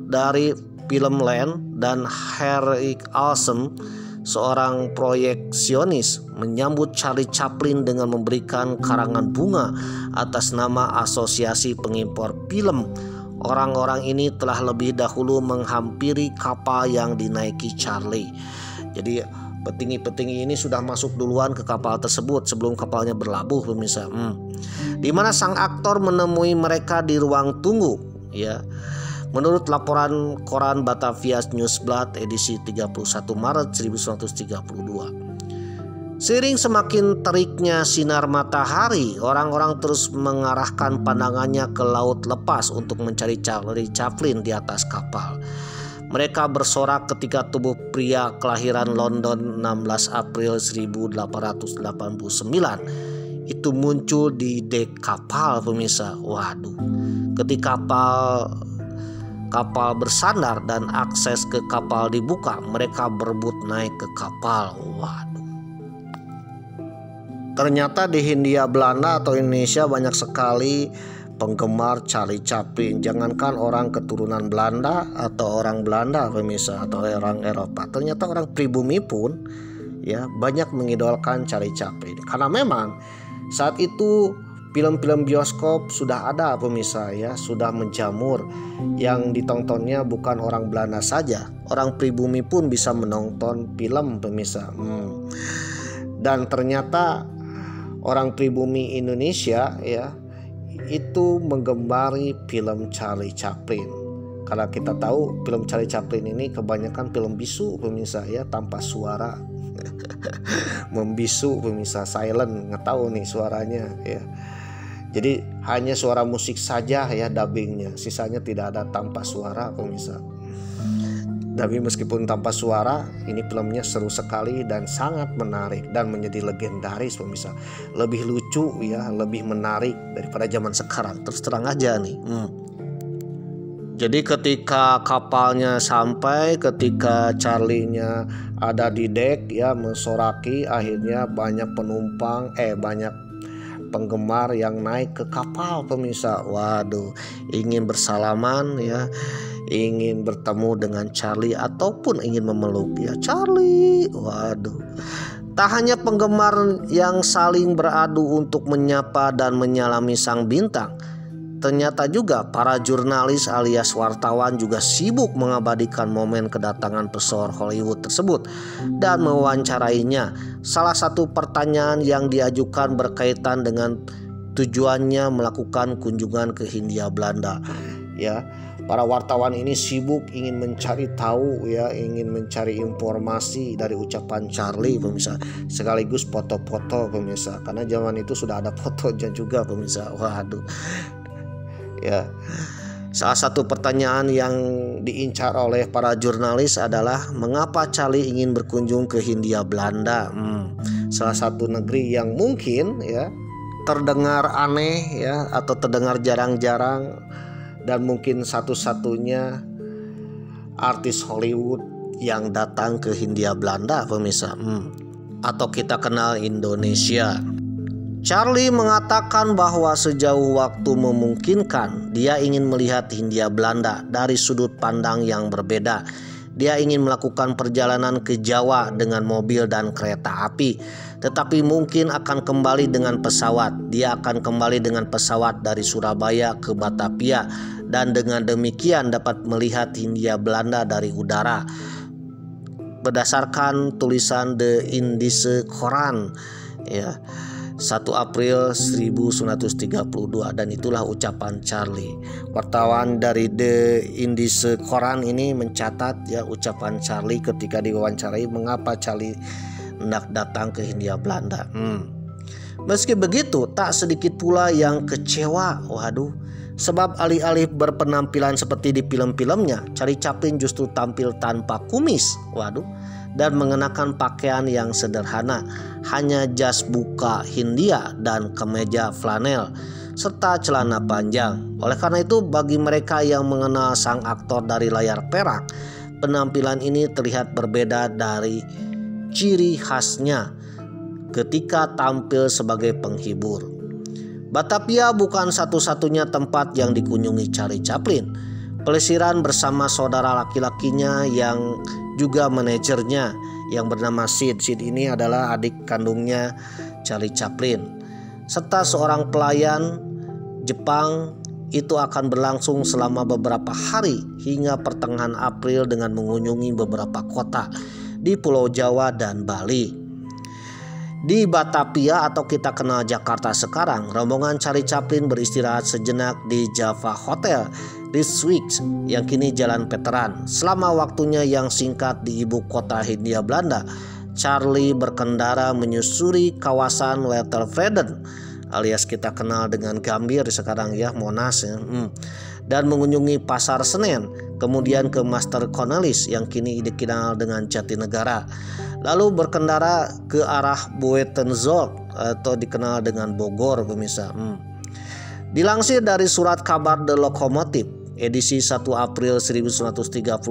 dari film Land dan Henrik Alsem, seorang proyeksionis, menyambut Charlie Chaplin dengan memberikan karangan bunga atas nama Asosiasi Pengimpor Film. Orang-orang ini telah lebih dahulu menghampiri kapal yang dinaiki Charlie. Jadi petinggi-petinggi ini sudah masuk duluan ke kapal tersebut sebelum kapalnya berlabuh pemirsa. Di mana sang aktor menemui mereka di ruang tunggu ya. Menurut laporan koran Batavia Nieuwsblad edisi 31 Maret 1932. Seiring semakin teriknya sinar matahari, orang-orang terus mengarahkan pandangannya ke laut lepas untuk mencari Charlie Chaplin di atas kapal. Mereka bersorak ketika tubuh pria kelahiran London 16 April 1889 itu muncul di dek kapal pemirsa. Waduh, ketika kapal bersandar dan akses ke kapal dibuka, mereka berebut naik ke kapal. Waduh. Ternyata di Hindia Belanda atau Indonesia banyak sekali penggemar Charlie Chaplin. Jangankan orang keturunan Belanda atau orang Belanda pemirsa atau orang Eropa, ternyata orang pribumi pun ya banyak mengidolakan Charlie Chaplin. Karena memang saat itu film-film bioskop sudah ada pemirsa ya, sudah menjamur. Yang ditontonnya bukan orang Belanda saja, orang pribumi pun bisa menonton film pemirsa. Dan ternyata orang pribumi Indonesia ya itu menggemari film Charlie Chaplin. Karena kita tahu film Charlie Chaplin ini kebanyakan film bisu pemirsa ya, tanpa suara. Membisu pemirsa, silent, nggak tahu nih suaranya ya. Jadi hanya suara musik saja ya dubbingnya, sisanya tidak ada tanpa suara pemirsa. Tapi meskipun tanpa suara, ini filmnya seru sekali dan sangat menarik dan menjadi legendaris pemirsa. Lebih lucu ya, lebih menarik daripada zaman sekarang. Terus terang aja nih. Jadi ketika kapalnya sampai, ketika Charlie-nya ada di dek ya mensoraki, akhirnya banyak penggemar yang naik ke kapal pemirsa. Waduh, ingin bersalaman ya, ingin bertemu dengan Charlie ataupun ingin memeluk ya Charlie. Waduh. Tak hanya penggemar yang saling beradu untuk menyapa dan menyalami sang bintang, ternyata juga para jurnalis alias wartawan juga sibuk mengabadikan momen kedatangan pesohor Hollywood tersebut dan mewawancarainya. Salah satu pertanyaan yang diajukan berkaitan dengan tujuannya melakukan kunjungan ke Hindia Belanda. Ya, para wartawan ini sibuk ingin mencari tahu ya, ingin mencari informasi dari ucapan Charlie pemirsa, sekaligus foto-foto pemirsa, karena zaman itu sudah ada fotonya juga pemirsa. Waduh. Ya, salah satu pertanyaan yang diincar oleh para jurnalis adalah mengapa Charlie ingin berkunjung ke Hindia Belanda. Salah satu negeri yang mungkin ya terdengar aneh ya, atau terdengar jarang-jarang, dan mungkin satu-satunya artis Hollywood yang datang ke Hindia Belanda pemirsa. Atau kita kenal Indonesia. Charlie mengatakan bahwa sejauh waktu memungkinkan dia ingin melihat Hindia Belanda dari sudut pandang yang berbeda. Dia ingin melakukan perjalanan ke Jawa dengan mobil dan kereta api, tetapi mungkin akan kembali dengan pesawat. Dia akan kembali dengan pesawat dari Surabaya ke Batavia, dan dengan demikian dapat melihat Hindia Belanda dari udara. Berdasarkan tulisan The Indische Courant ya, 1 April 1932, dan itulah ucapan Charlie. Wartawan dari The Indische Courant ini mencatat ya ucapan Charlie ketika diwawancarai mengapa Charlie hendak datang ke Hindia Belanda. Meski begitu, tak sedikit pula yang kecewa. Waduh, sebab alih-alih berpenampilan seperti di film-filmnya, Charlie Chaplin justru tampil tanpa kumis. Waduh, dan mengenakan pakaian yang sederhana, hanya jas buka Hindia dan kemeja flanel serta celana panjang. Oleh karena itu, bagi mereka yang mengenal sang aktor dari layar perak, penampilan ini terlihat berbeda dari ciri khasnya ketika tampil sebagai penghibur. Batavia bukan satu-satunya tempat yang dikunjungi Charlie Chaplin. Pelesiran bersama saudara laki-lakinya yang juga manajernya yang bernama Sid. Sid ini adalah adik kandungnya Charlie Chaplin, serta seorang pelayan Jepang itu akan berlangsung selama beberapa hari hingga pertengahan April dengan mengunjungi beberapa kota di Pulau Jawa dan Bali. Di Batavia atau kita kenal Jakarta sekarang, rombongan Charlie Chaplin beristirahat sejenak di Java Hotel Rijswijk yang kini Jalan Veteran. Selama waktunya yang singkat di ibu kota Hindia Belanda, Charlie berkendara menyusuri kawasan Westervreden alias kita kenal dengan Gambir sekarang ya, Monas ya, dan mengunjungi Pasar Senen, kemudian ke Master Cornelis yang kini dikenal dengan Jatinegara, lalu berkendara ke arah Buitenzorg atau dikenal dengan Bogor pemirsa. Dilansir dari surat kabar The Locomotive edisi 1 April 1932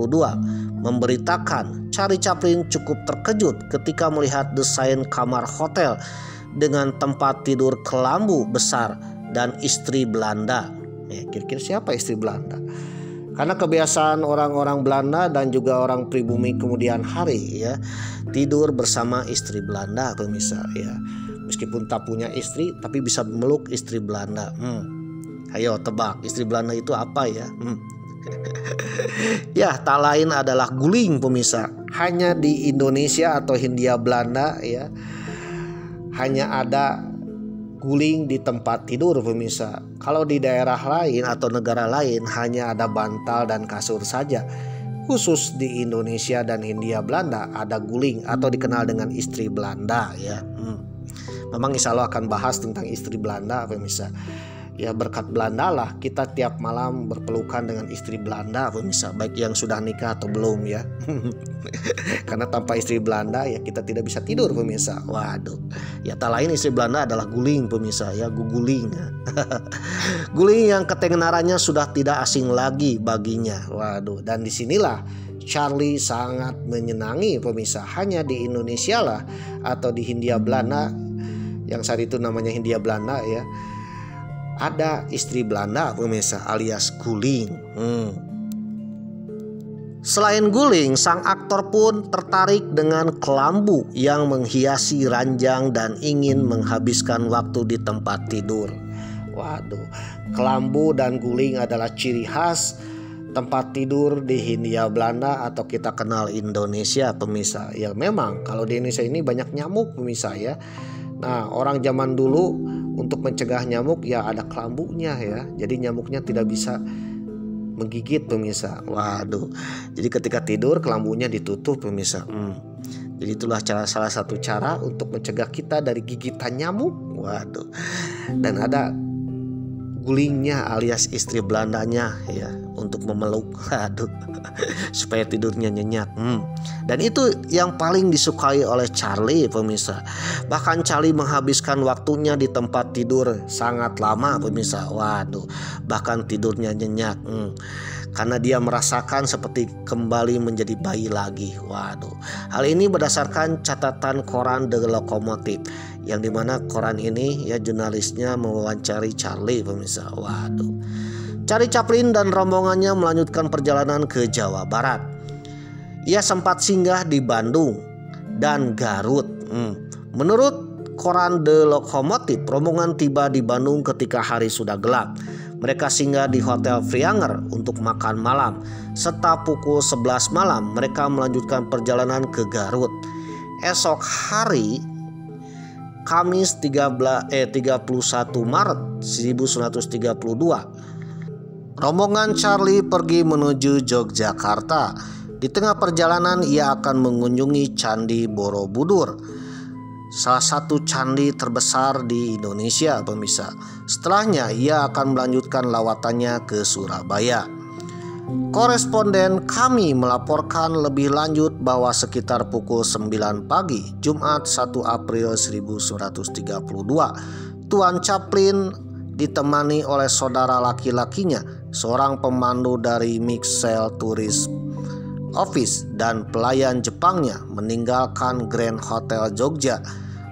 memberitakan Charlie Chaplin cukup terkejut ketika melihat desain kamar hotel dengan tempat tidur kelambu besar dan istri Belanda. Kira-kira siapa istri Belanda? Karena kebiasaan orang-orang Belanda dan juga orang pribumi kemudian hari ya, tidur bersama istri Belanda pemirsa ya. Meskipun tak punya istri tapi bisa meluk istri Belanda. Ayo tebak istri Belanda itu apa ya? Ya, tak lain adalah guling pemirsa. Hanya di Indonesia atau Hindia Belanda ya, hanya ada guling di tempat tidur pemirsa. Kalau di daerah lain atau negara lain hanya ada bantal dan kasur saja. Khusus di Indonesia dan Hindia Belanda ada guling atau dikenal dengan istri Belanda ya. Memang insya Allah akan bahas tentang istri Belanda pemirsa. Ya berkat Belanda lah kita tiap malam berpelukan dengan istri Belanda pemirsa, baik yang sudah nikah atau belum ya. Karena tanpa istri Belanda ya kita tidak bisa tidur pemirsa. Waduh. Ya tak lain istri Belanda adalah Guling pemirsa ya, Guguling. Guling yang ketenarannya sudah tidak asing lagi baginya. Waduh, dan disinilah Charlie sangat menyenangi pemirsa. Hanya di Indonesia lah atau di Hindia Belanda, yang saat itu namanya Hindia Belanda ya, ada istri Belanda pemirsa alias Guling. Selain Guling, sang aktor pun tertarik dengan kelambu yang menghiasi ranjang dan ingin menghabiskan waktu di tempat tidur. Waduh, kelambu dan guling adalah ciri khas tempat tidur di Hindia Belanda atau kita kenal Indonesia pemirsa. Ya memang kalau di Indonesia ini banyak nyamuk pemirsa ya. Nah, orang zaman dulu untuk mencegah nyamuk ya ada kelambunya ya. Jadi nyamuknya tidak bisa menggigit pemirsa. Waduh. Jadi ketika tidur kelambunya ditutup pemirsa. Jadi itulah salah satu cara untuk mencegah kita dari gigitan nyamuk. Waduh. Dan ada gulingnya alias istri Belandanya ya untuk memeluk, aduh, supaya tidurnya nyenyak. Dan itu yang paling disukai oleh Charlie pemirsa. Bahkan Charlie menghabiskan waktunya di tempat tidur sangat lama pemirsa. Waduh, bahkan tidurnya nyenyak. Karena dia merasakan seperti kembali menjadi bayi lagi. Waduh, hal ini berdasarkan catatan koran The Locomotive, yang dimana koran ini ya jurnalisnya mewawancari Charlie pemirsa. Waduh, Charlie Chaplin dan rombongannya melanjutkan perjalanan ke Jawa Barat. Ia sempat singgah di Bandung dan Garut. Menurut koran The Locomotive, rombongan tiba di Bandung ketika hari sudah gelap. Mereka singgah di Hotel Frianger untuk makan malam. Serta pukul 11 malam mereka melanjutkan perjalanan ke Garut. Esok hari Kamis 31 Maret 1932, rombongan Charlie pergi menuju Yogyakarta. Di tengah perjalanan ia akan mengunjungi Candi Borobudur, salah satu candi terbesar di Indonesia pemirsa. Setelahnya ia akan melanjutkan lawatannya ke Surabaya. Koresponden kami melaporkan lebih lanjut bahwa sekitar pukul 9 pagi Jumat 1 April 1932, Tuan Chaplin ditemani oleh saudara laki-lakinya, seorang pemandu dari Mixel Tourist Office dan pelayan Jepangnya, meninggalkan Grand Hotel Jogja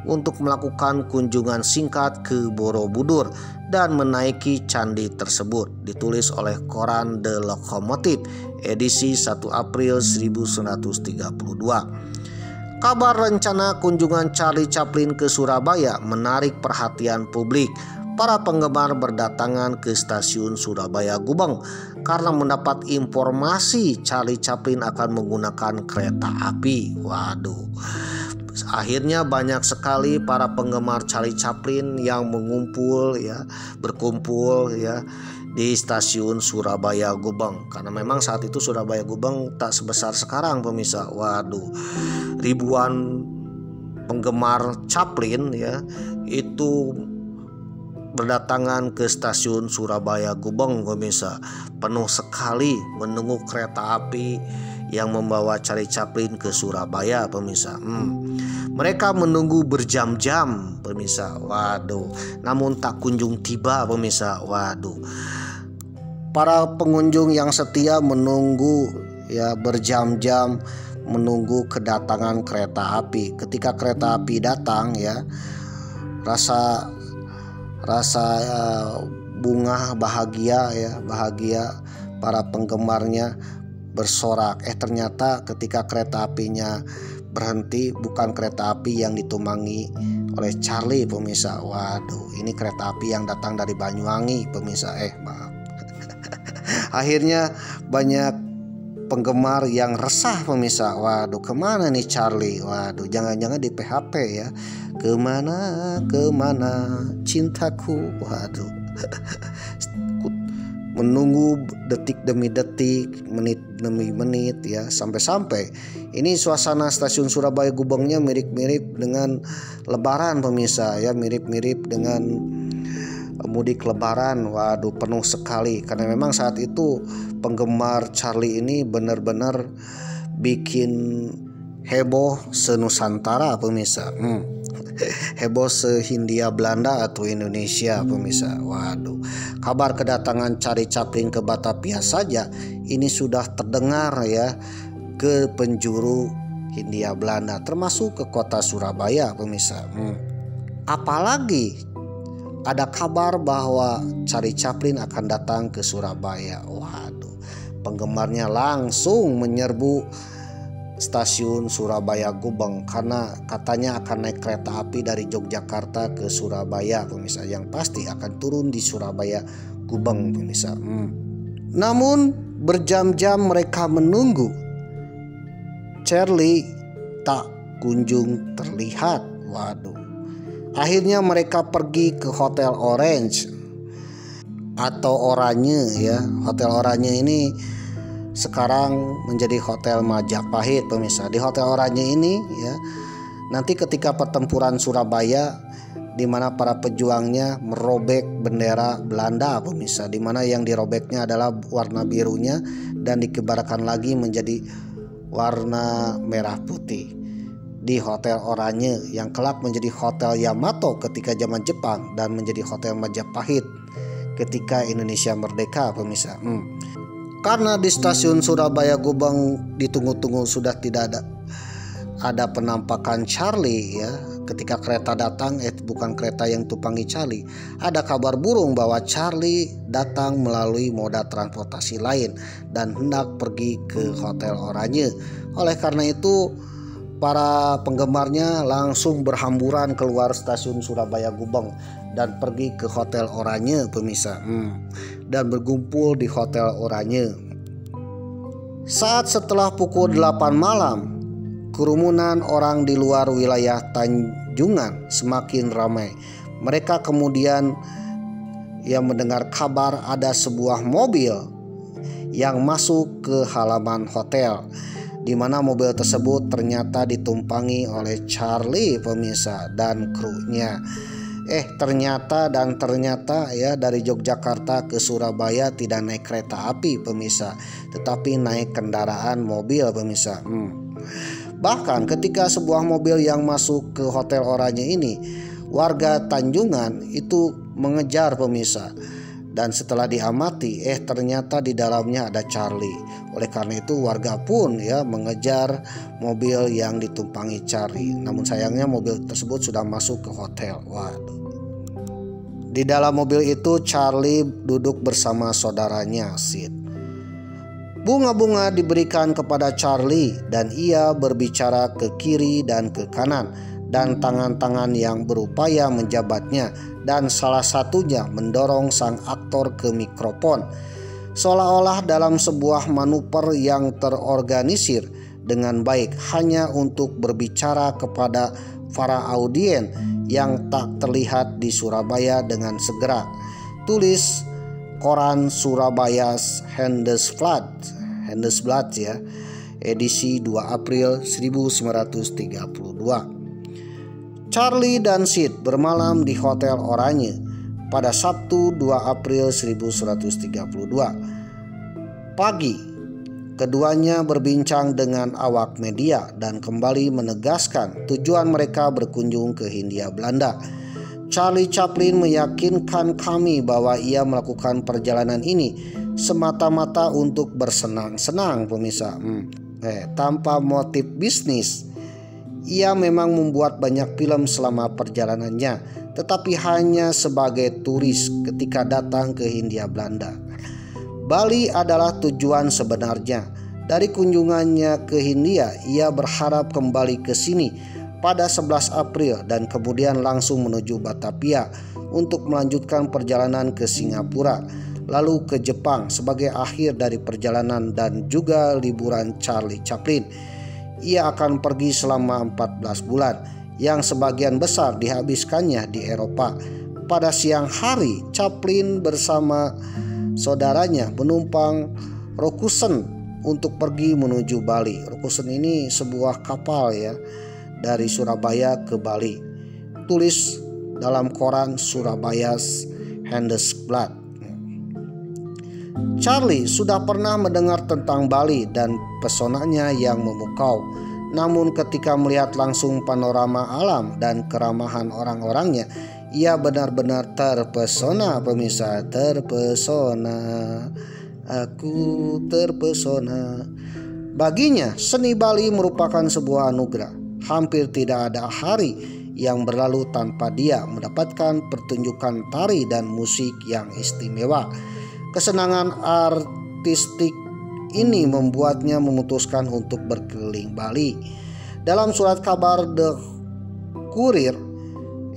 untuk melakukan kunjungan singkat ke Borobudur dan menaiki candi tersebut. Ditulis oleh koran The Locomotive edisi 1 April 1932. Kabar rencana kunjungan Charlie Chaplin ke Surabaya menarik perhatian publik. Para penggemar berdatangan ke stasiun Surabaya Gubeng karena mendapat informasi Charlie Chaplin akan menggunakan kereta api. Waduh. Akhirnya banyak sekali para penggemar Charlie Chaplin yang berkumpul di stasiun Surabaya Gubeng. Karena memang saat itu Surabaya Gubeng tak sebesar sekarang pemirsa. Waduh, ribuan penggemar Chaplin itu berdatangan ke stasiun Surabaya Gubeng pemirsa. Penuh sekali menunggu kereta api yang membawa Charlie Chaplin ke Surabaya pemirsa. Mereka menunggu berjam-jam pemirsa. Waduh, namun tak kunjung tiba pemirsa. Waduh, para pengunjung yang setia menunggu berjam-jam menunggu kedatangan kereta api. Ketika kereta api datang rasa bunga bahagia para penggemarnya bersorak. Ternyata ketika kereta apinya berhenti, bukan kereta api yang ditumpangi oleh Charlie pemirsa. Waduh, ini kereta api yang datang dari Banyuwangi pemirsa. Maaf. Akhirnya banyak penggemar yang resah pemirsa. Waduh, kemana nih Charlie? Waduh, jangan-jangan di PHP ya. Kemana cintaku. Waduh. Menunggu detik demi detik, menit demi menit sampai-sampai ini suasana stasiun Surabaya Gubengnya mirip-mirip dengan Lebaran pemirsa mirip-mirip dengan mudik lebaran. Waduh, penuh sekali karena memang saat itu penggemar Charlie ini benar-benar bikin heboh senusantara pemirsa. Heboh se-Hindia Belanda atau Indonesia pemirsa. Waduh, kabar kedatangan Charlie Chaplin ke Batavia saja ini sudah terdengar ya ke penjuru Hindia Belanda, termasuk ke kota Surabaya pemirsa. Apalagi ada kabar bahwa Charlie Chaplin akan datang ke Surabaya. Waduh, penggemarnya langsung menyerbu stasiun Surabaya Gubeng karena katanya akan naik kereta api dari Yogyakarta ke Surabaya pemirsa, yang pasti akan turun di Surabaya Gubeng pemirsa. Namun berjam-jam mereka menunggu, Charlie tak kunjung terlihat. Waduh, akhirnya mereka pergi ke Hotel Orange atau Oranye ya. Hotel Oranye ini sekarang menjadi Hotel Majapahit pemirsa. Di Hotel Oranye ini ya, nanti ketika pertempuran Surabaya di mana para pejuangnya merobek bendera Belanda pemirsa, di mana yang dirobeknya adalah warna birunya dan dikibarkan lagi menjadi warna merah putih di Hotel Oranye yang kelak menjadi Hotel Yamato ketika zaman Jepang dan menjadi Hotel Majapahit ketika Indonesia merdeka pemirsa. Karena di stasiun Surabaya Gubeng ditunggu-tunggu sudah tidak ada penampakan Charlie ya. Ketika kereta datang, bukan kereta yang tumpangi Charlie, ada kabar burung bahwa Charlie datang melalui moda transportasi lain dan hendak pergi ke Hotel Oranye. Oleh karena itu para penggemarnya langsung berhamburan keluar stasiun Surabaya Gubeng dan pergi ke Hotel Oranye pemirsa, dan berkumpul di Hotel Oranye. Saat setelah pukul 8 malam, kerumunan orang di luar wilayah Tanjungan semakin ramai. Mereka kemudian mendengar kabar ada sebuah mobil yang masuk ke halaman hotel, di mana mobil tersebut ternyata ditumpangi oleh Charlie pemirsa dan krunya. Ternyata ya, dari Yogyakarta ke Surabaya tidak naik kereta api pemirsa, tetapi naik kendaraan mobil pemirsa. Bahkan ketika sebuah mobil yang masuk ke Hotel Oranye ini, warga Tanjungan itu mengejar pemirsa, dan setelah diamati ternyata di dalamnya ada Charlie. Oleh karena itu warga pun ya mengejar mobil yang ditumpangi Charlie. Namun sayangnya mobil tersebut sudah masuk ke hotel. Waduh. Di dalam mobil itu Charlie duduk bersama saudaranya Sid. Bunga-bunga diberikan kepada Charlie dan ia berbicara ke kiri dan ke kanan, dan tangan-tangan yang berupaya menjabatnya dan salah satunya mendorong sang aktor ke mikrofon, seolah-olah dalam sebuah manuver yang terorganisir dengan baik hanya untuk berbicara kepada para audien yang tak terlihat di Surabaya dengan segera. Tulis koran Surabaya's Handelsblad ya, edisi 2 April 1932. Charlie dan Sid bermalam di Hotel Oranye pada Sabtu 2 April 1932. Pagi, keduanya berbincang dengan awak media dan kembali menegaskan tujuan mereka berkunjung ke Hindia Belanda. Charlie Chaplin meyakinkan kami bahwa ia melakukan perjalanan ini semata-mata untuk bersenang-senang pemirsa, tanpa motif bisnis. Ia memang membuat banyak film selama perjalanannya, tetapi hanya sebagai turis ketika datang ke Hindia Belanda. Bali adalah tujuan sebenarnya. Dari kunjungannya ke Hindia, ia berharap kembali ke sini pada 11 April dan kemudian langsung menuju Batavia untuk melanjutkan perjalanan ke Singapura, lalu ke Jepang sebagai akhir dari perjalanan dan juga liburan Charlie Chaplin. Ia akan pergi selama 14 bulan yang sebagian besar dihabiskannya di Eropa. Pada siang hari, Chaplin bersama saudaranya menumpang Rokusen untuk pergi menuju Bali. Rokusen ini sebuah kapal ya dari Surabaya ke Bali. Tulis dalam koran Surabaya's Handelsblad. Charlie sudah pernah mendengar tentang Bali dan pesonanya yang memukau. Namun ketika melihat langsung panorama alam dan keramahan orang-orangnya, ia benar-benar terpesona pemirsa, terpesona. Aku terpesona. Baginya, seni Bali merupakan sebuah anugerah. Hampir tidak ada hari yang berlalu tanpa dia mendapatkan pertunjukan tari dan musik yang istimewa. Kesenangan artistik ini membuatnya memutuskan untuk berkeliling Bali. Dalam surat kabar The Courier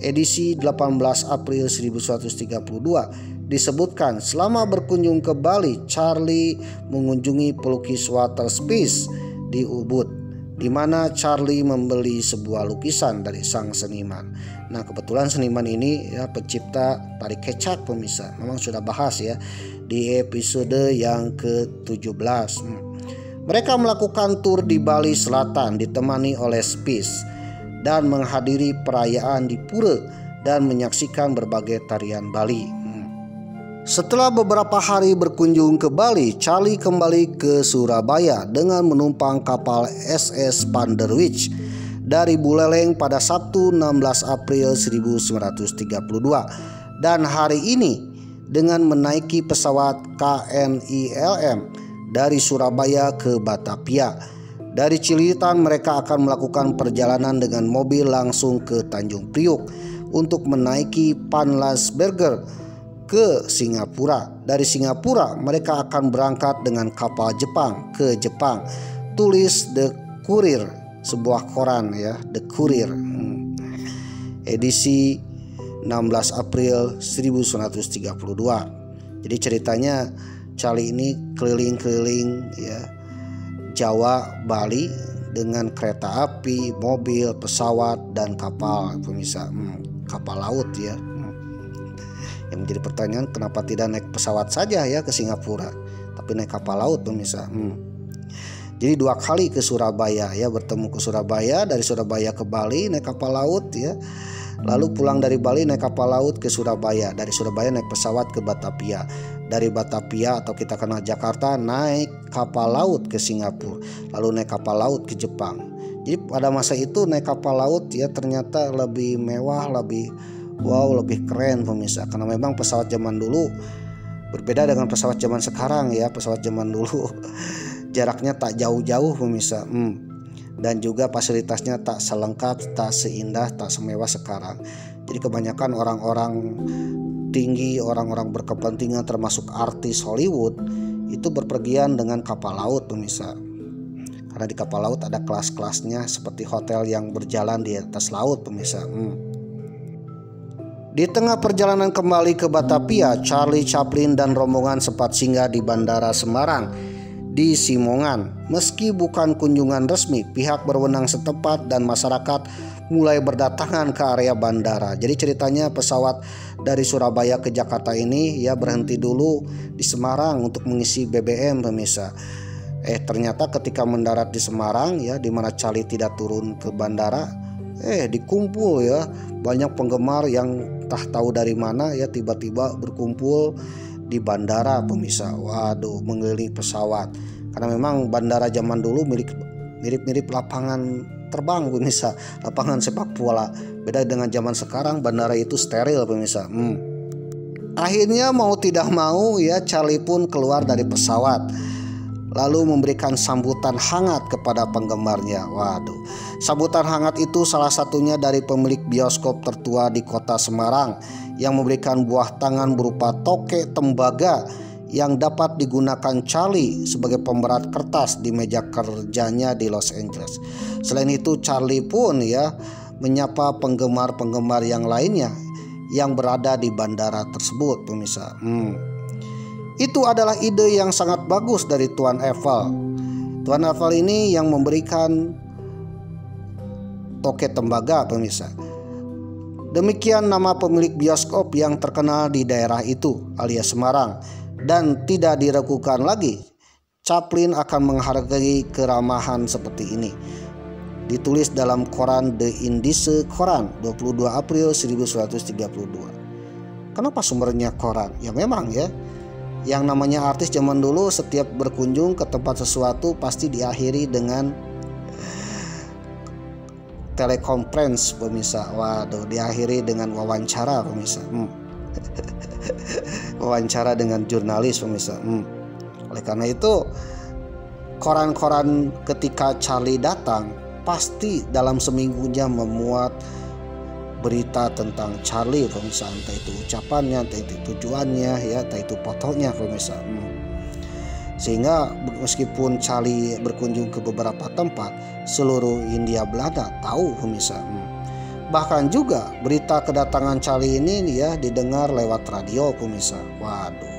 edisi 18 April 1132 disebutkan selama berkunjung ke Bali, Charlie mengunjungi pelukis Walter Spies di Ubud, di mana Charlie membeli sebuah lukisan dari sang seniman. Nah, kebetulan seniman ini ya pencipta tari kecak pemirsa. Memang sudah bahas ya di episode yang ke-17. Mereka melakukan tur di Bali Selatan ditemani oleh Spies dan menghadiri perayaan di pura dan menyaksikan berbagai tarian Bali. Setelah beberapa hari berkunjung ke Bali, Charlie kembali ke Surabaya dengan menumpang kapal SS Panderwich dari Buleleng pada Sabtu 16 April 1932 dan hari ini dengan menaiki pesawat KNILM dari Surabaya ke Batavia. Dari Cililitan mereka akan melakukan perjalanan dengan mobil langsung ke Tanjung Priuk untuk menaiki Panlasberger ke Singapura. Dari Singapura mereka akan berangkat dengan kapal Jepang ke Jepang. Tulis The Courier, sebuah koran ya, The Courier. Edisi 16 April 1932. Jadi ceritanya Charlie ini keliling-keliling ya Jawa, Bali dengan kereta api, mobil, pesawat dan kapal pemirsa. Kapal laut ya. Yang menjadi pertanyaan, kenapa tidak naik pesawat saja ya ke Singapura, tapi naik kapal laut pemirsa. Jadi 2 kali ke Surabaya ya, bertemu ke Surabaya, dari Surabaya ke Bali naik kapal laut ya. Lalu pulang dari Bali naik kapal laut ke Surabaya, dari Surabaya naik pesawat ke Batavia, dari Batavia atau kita kenal Jakarta naik kapal laut ke Singapura, lalu naik kapal laut ke Jepang. Jadi pada masa itu naik kapal laut ya ternyata lebih mewah, lebih keren pemirsa, karena memang pesawat zaman dulu berbeda dengan pesawat zaman sekarang ya. Pesawat zaman dulu jaraknya tak jauh-jauh pemirsa. Dan juga fasilitasnya tak selengkap, tak seindah, tak semewah sekarang. Jadi kebanyakan orang-orang tinggi, orang-orang berkepentingan termasuk artis Hollywood itu berpergian dengan kapal laut pemirsa. Karena di kapal laut ada kelas-kelasnya seperti hotel yang berjalan di atas laut pemirsa. Di tengah perjalanan kembali ke Batavia, Charlie Chaplin dan rombongan sempat singgah di Bandara Semarang di Simongan. Meski bukan kunjungan resmi, pihak berwenang setempat dan masyarakat mulai berdatangan ke area bandara. Jadi ceritanya pesawat dari Surabaya ke Jakarta ini ya berhenti dulu di Semarang untuk mengisi BBM pemirsa. Ternyata ketika mendarat di Semarang ya, di mana Charlie tidak turun ke bandara, dikumpul ya banyak penggemar yang tak tahu dari mana ya tiba-tiba berkumpul di bandara pemirsa. Waduh, mengelilingi pesawat. Karena memang bandara zaman dulu mirip-mirip lapangan terbang pemirsa, lapangan sepak bola. Beda dengan zaman sekarang, bandara itu steril pemirsa. Akhirnya mau tidak mau ya Charlie pun keluar dari pesawat, lalu memberikan sambutan hangat kepada penggemarnya. Waduh, sambutan hangat itu salah satunya dari pemilik bioskop tertua di kota Semarang yang memberikan buah tangan berupa toke tembaga yang dapat digunakan Charlie sebagai pemberat kertas di meja kerjanya di Los Angeles. Selain itu Charlie pun ya menyapa penggemar-penggemar yang lainnya yang berada di bandara tersebut pemirsa. Itu adalah ide yang sangat bagus dari Tuan Eiffel. Tuan Eiffel ini yang memberikan toke tembaga pemirsa. Demikian nama pemilik bioskop yang terkenal di daerah itu alias Semarang. Dan tidak diragukan lagi, Chaplin akan menghargai keramahan seperti ini. Ditulis dalam koran The Indice Koran 22 April 1932. Kenapa sumbernya koran? Ya memang ya, yang namanya artis zaman dulu setiap berkunjung ke tempat sesuatu pasti diakhiri dengan telekonferensi pemirsa. Waduh, diakhiri dengan wawancara pemirsa. Wawancara dengan jurnalis pemirsa. Oleh karena itu, koran-koran ketika Charlie datang pasti dalam seminggunya memuat berita tentang Charlie pemirsa, entah itu ucapannya, entah itu tujuannya ya, entah itu fotonya pemirsa. Sehingga meskipun Charlie berkunjung ke beberapa tempat, seluruh Hindia Belanda tahu pemirsa. Bahkan juga berita kedatangan Charlie ini ya didengar lewat radio pemirsa. Waduh.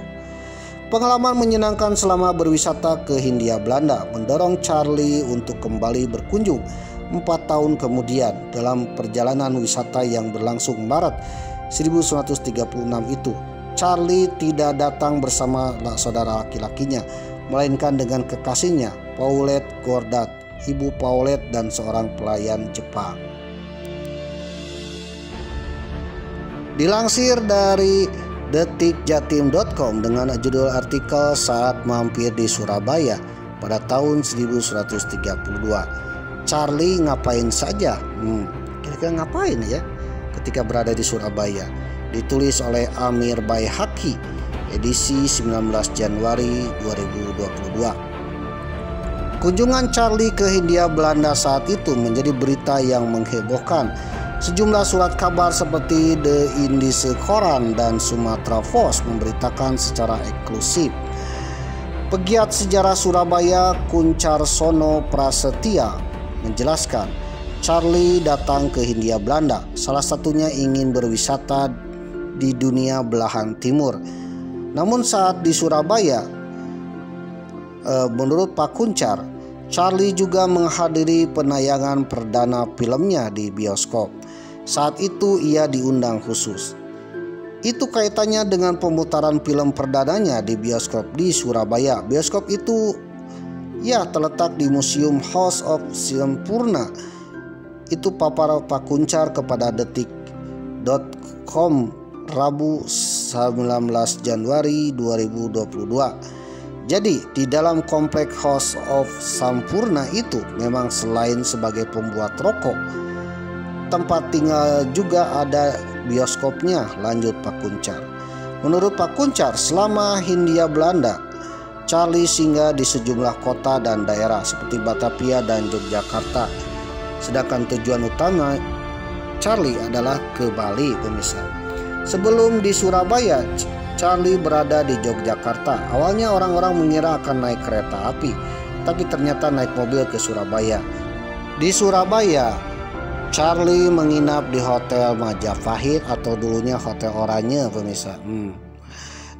Pengalaman menyenangkan selama berwisata ke Hindia Belanda mendorong Charlie untuk kembali berkunjung 4 tahun kemudian. Dalam perjalanan wisata yang berlangsung Maret 1936 itu, Charlie tidak datang bersama saudara laki-lakinya, melainkan dengan kekasihnya Paulette Goddard, Ibu Paulette dan seorang pelayan Jepang. Dilansir dari detikjatim.com dengan judul artikel saat mampir di Surabaya pada tahun 1132. Charlie ngapain saja? Kira-kira ngapain ya ketika berada di Surabaya? Ditulis oleh Amir Baihaqi, edisi 19 Januari 2022. Kunjungan Charlie ke Hindia Belanda saat itu menjadi berita yang menghebohkan. Sejumlah surat kabar seperti The Indische Koran dan Sumatra Post memberitakan secara eksklusif. Pegiat sejarah Surabaya Kuncarsono Prasetya menjelaskan, Charlie datang ke Hindia Belanda salah satunya ingin berwisata di dunia belahan timur. Namun saat di Surabaya, menurut Pak Kuncar, Charlie juga menghadiri penayangan perdana filmnya di bioskop. Saat itu ia diundang khusus. Itu kaitannya dengan pemutaran film perdananya di bioskop di Surabaya. Bioskop itu ya terletak di Museum House of Sampurna. Itu papar Pak Kuncar kepada detik.com Rabu 19 Januari 2022. Jadi di dalam komplek House of Sampurna itu memang selain sebagai pembuat rokok, tempat tinggal juga ada bioskopnya, lanjut Pak Kuncar. Menurut Pak Kuncar, selama Hindia Belanda, Charlie singgah di sejumlah kota dan daerah seperti Batavia dan Yogyakarta. Sedangkan tujuan utama Charlie adalah ke Bali pemirsa. Sebelum di Surabaya, Charlie berada di Yogyakarta. Awalnya orang-orang mengira akan naik kereta api, tapi ternyata naik mobil ke Surabaya. Di Surabaya, Charlie menginap di Hotel Majapahit atau dulunya Hotel Oranye pemirsa.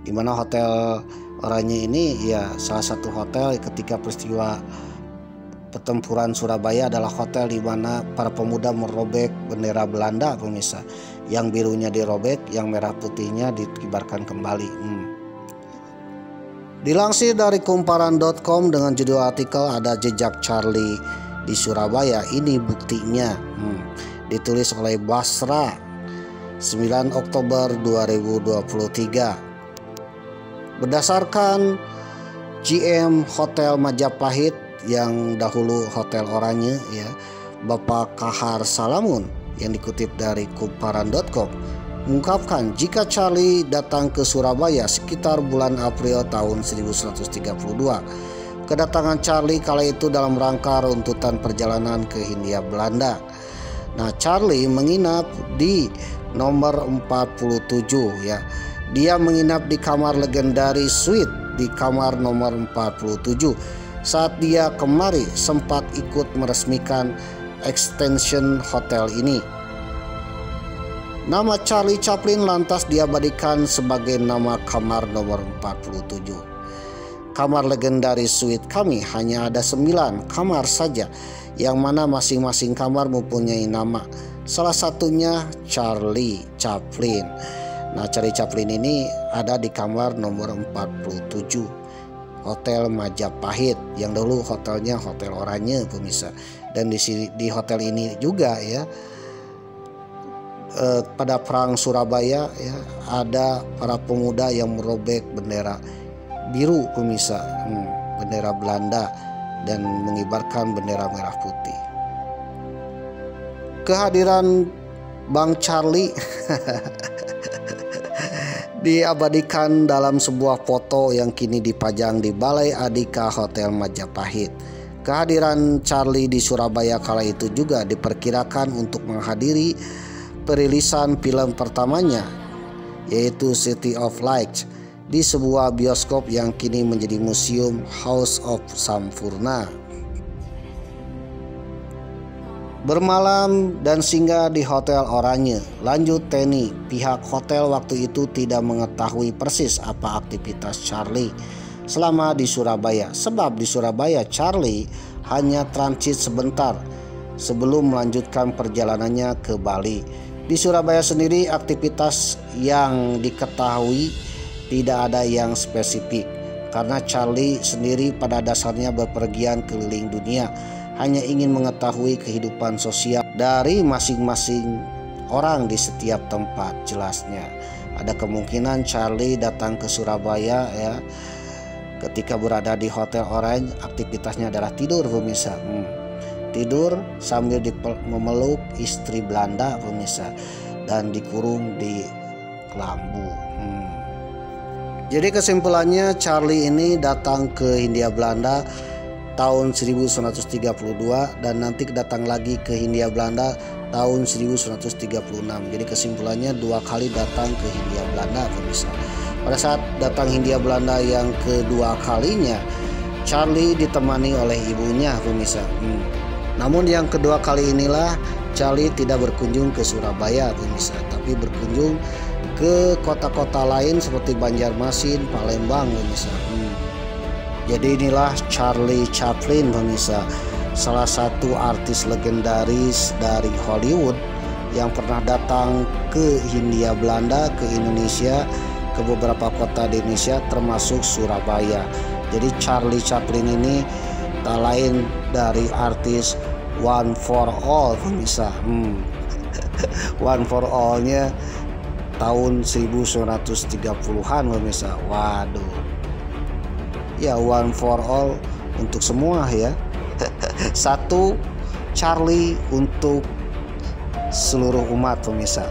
Di mana Hotel Oranye ini ya salah satu hotel ketika peristiwa pertempuran Surabaya adalah hotel di mana para pemuda merobek bendera Belanda pemirsa. Yang birunya dirobek, yang merah putihnya dikibarkan kembali. Dilansir dari kumparan.com dengan judul artikel ada jejak Charlie di Surabaya, ini buktinya. Ditulis oleh Basra 9 Oktober 2023. Berdasarkan GM Hotel Majapahit yang dahulu Hotel Oranye ya, Bapak Kahar Salamun yang dikutip dari kumparan.com mengungkapkan jika Charlie datang ke Surabaya sekitar bulan April tahun 1132. Kedatangan Charlie kala itu dalam rangka runtutan perjalanan ke Hindia Belanda. Nah, Charlie menginap di nomor 47 ya. Dia menginap di kamar legendaris suite di kamar nomor 47. Saat dia kemari sempat ikut meresmikan extension hotel ini. Nama Charlie Chaplin lantas diabadikan sebagai nama kamar nomor 47. Kamar legendaris suite kami hanya ada 9 kamar saja, yang mana masing-masing kamar mempunyai nama. Salah satunya Charlie Chaplin. Nah, Charlie Chaplin ini ada di kamar nomor 47 Hotel Majapahit, yang dulu hotelnya Hotel Oranye pemirsa. Dan di hotel ini juga ya pada perang Surabaya ya, ada para pemuda yang merobek bendera biru pemirsa, bendera Belanda, dan mengibarkan bendera merah putih. Kehadiran Bang Charlie diabadikan dalam sebuah foto yang kini dipajang di Balai Adika Hotel Majapahit. Kehadiran Charlie di Surabaya kala itu juga diperkirakan untuk menghadiri perilisan film pertamanya, yaitu City of Lights, di sebuah bioskop yang kini menjadi museum House of Sampurna. Bermalam dan singgah di Hotel Oranye. Lanjut Tenny, pihak hotel waktu itu tidak mengetahui persis apa aktivitas Charlie selama di Surabaya, sebab di Surabaya Charlie hanya transit sebentar sebelum melanjutkan perjalanannya ke Bali. Di Surabaya sendiri aktivitas yang diketahui tidak ada yang spesifik, karena Charlie sendiri pada dasarnya bepergian keliling dunia, hanya ingin mengetahui kehidupan sosial dari masing-masing orang di setiap tempat. Jelasnya ada kemungkinan Charlie datang ke Surabaya ya, ketika berada di Hotel Orange aktivitasnya adalah tidur pemirsa. Tidur sambil memeluk istri Belanda pemirsa, dan dikurung di kelambu. Jadi kesimpulannya, Charlie ini datang ke Hindia Belanda tahun 1932 dan nanti datang lagi ke Hindia Belanda tahun 1936. Jadi kesimpulannya 2 kali datang ke Hindia Belanda pemirsa. Pada saat datang Hindia Belanda yang kedua kalinya, Charlie ditemani oleh ibunya pemirsa. Namun yang kedua kali inilah Charlie tidak berkunjung ke Surabaya pemirsa, tapi berkunjung ke kota-kota lain seperti Banjarmasin, Palembang pemirsa. Jadi inilah Charlie Chaplin pemirsa, salah satu artis legendaris dari Hollywood yang pernah datang ke Hindia Belanda, ke Indonesia, ke beberapa kota di Indonesia termasuk Surabaya. Jadi Charlie Chaplin ini tak lain dari artis One for All pemirsa. One for All-nya tahun 1930-an pemirsa. Waduh. Ya, One for All untuk semua ya. Satu Charlie untuk seluruh umat pemirsa.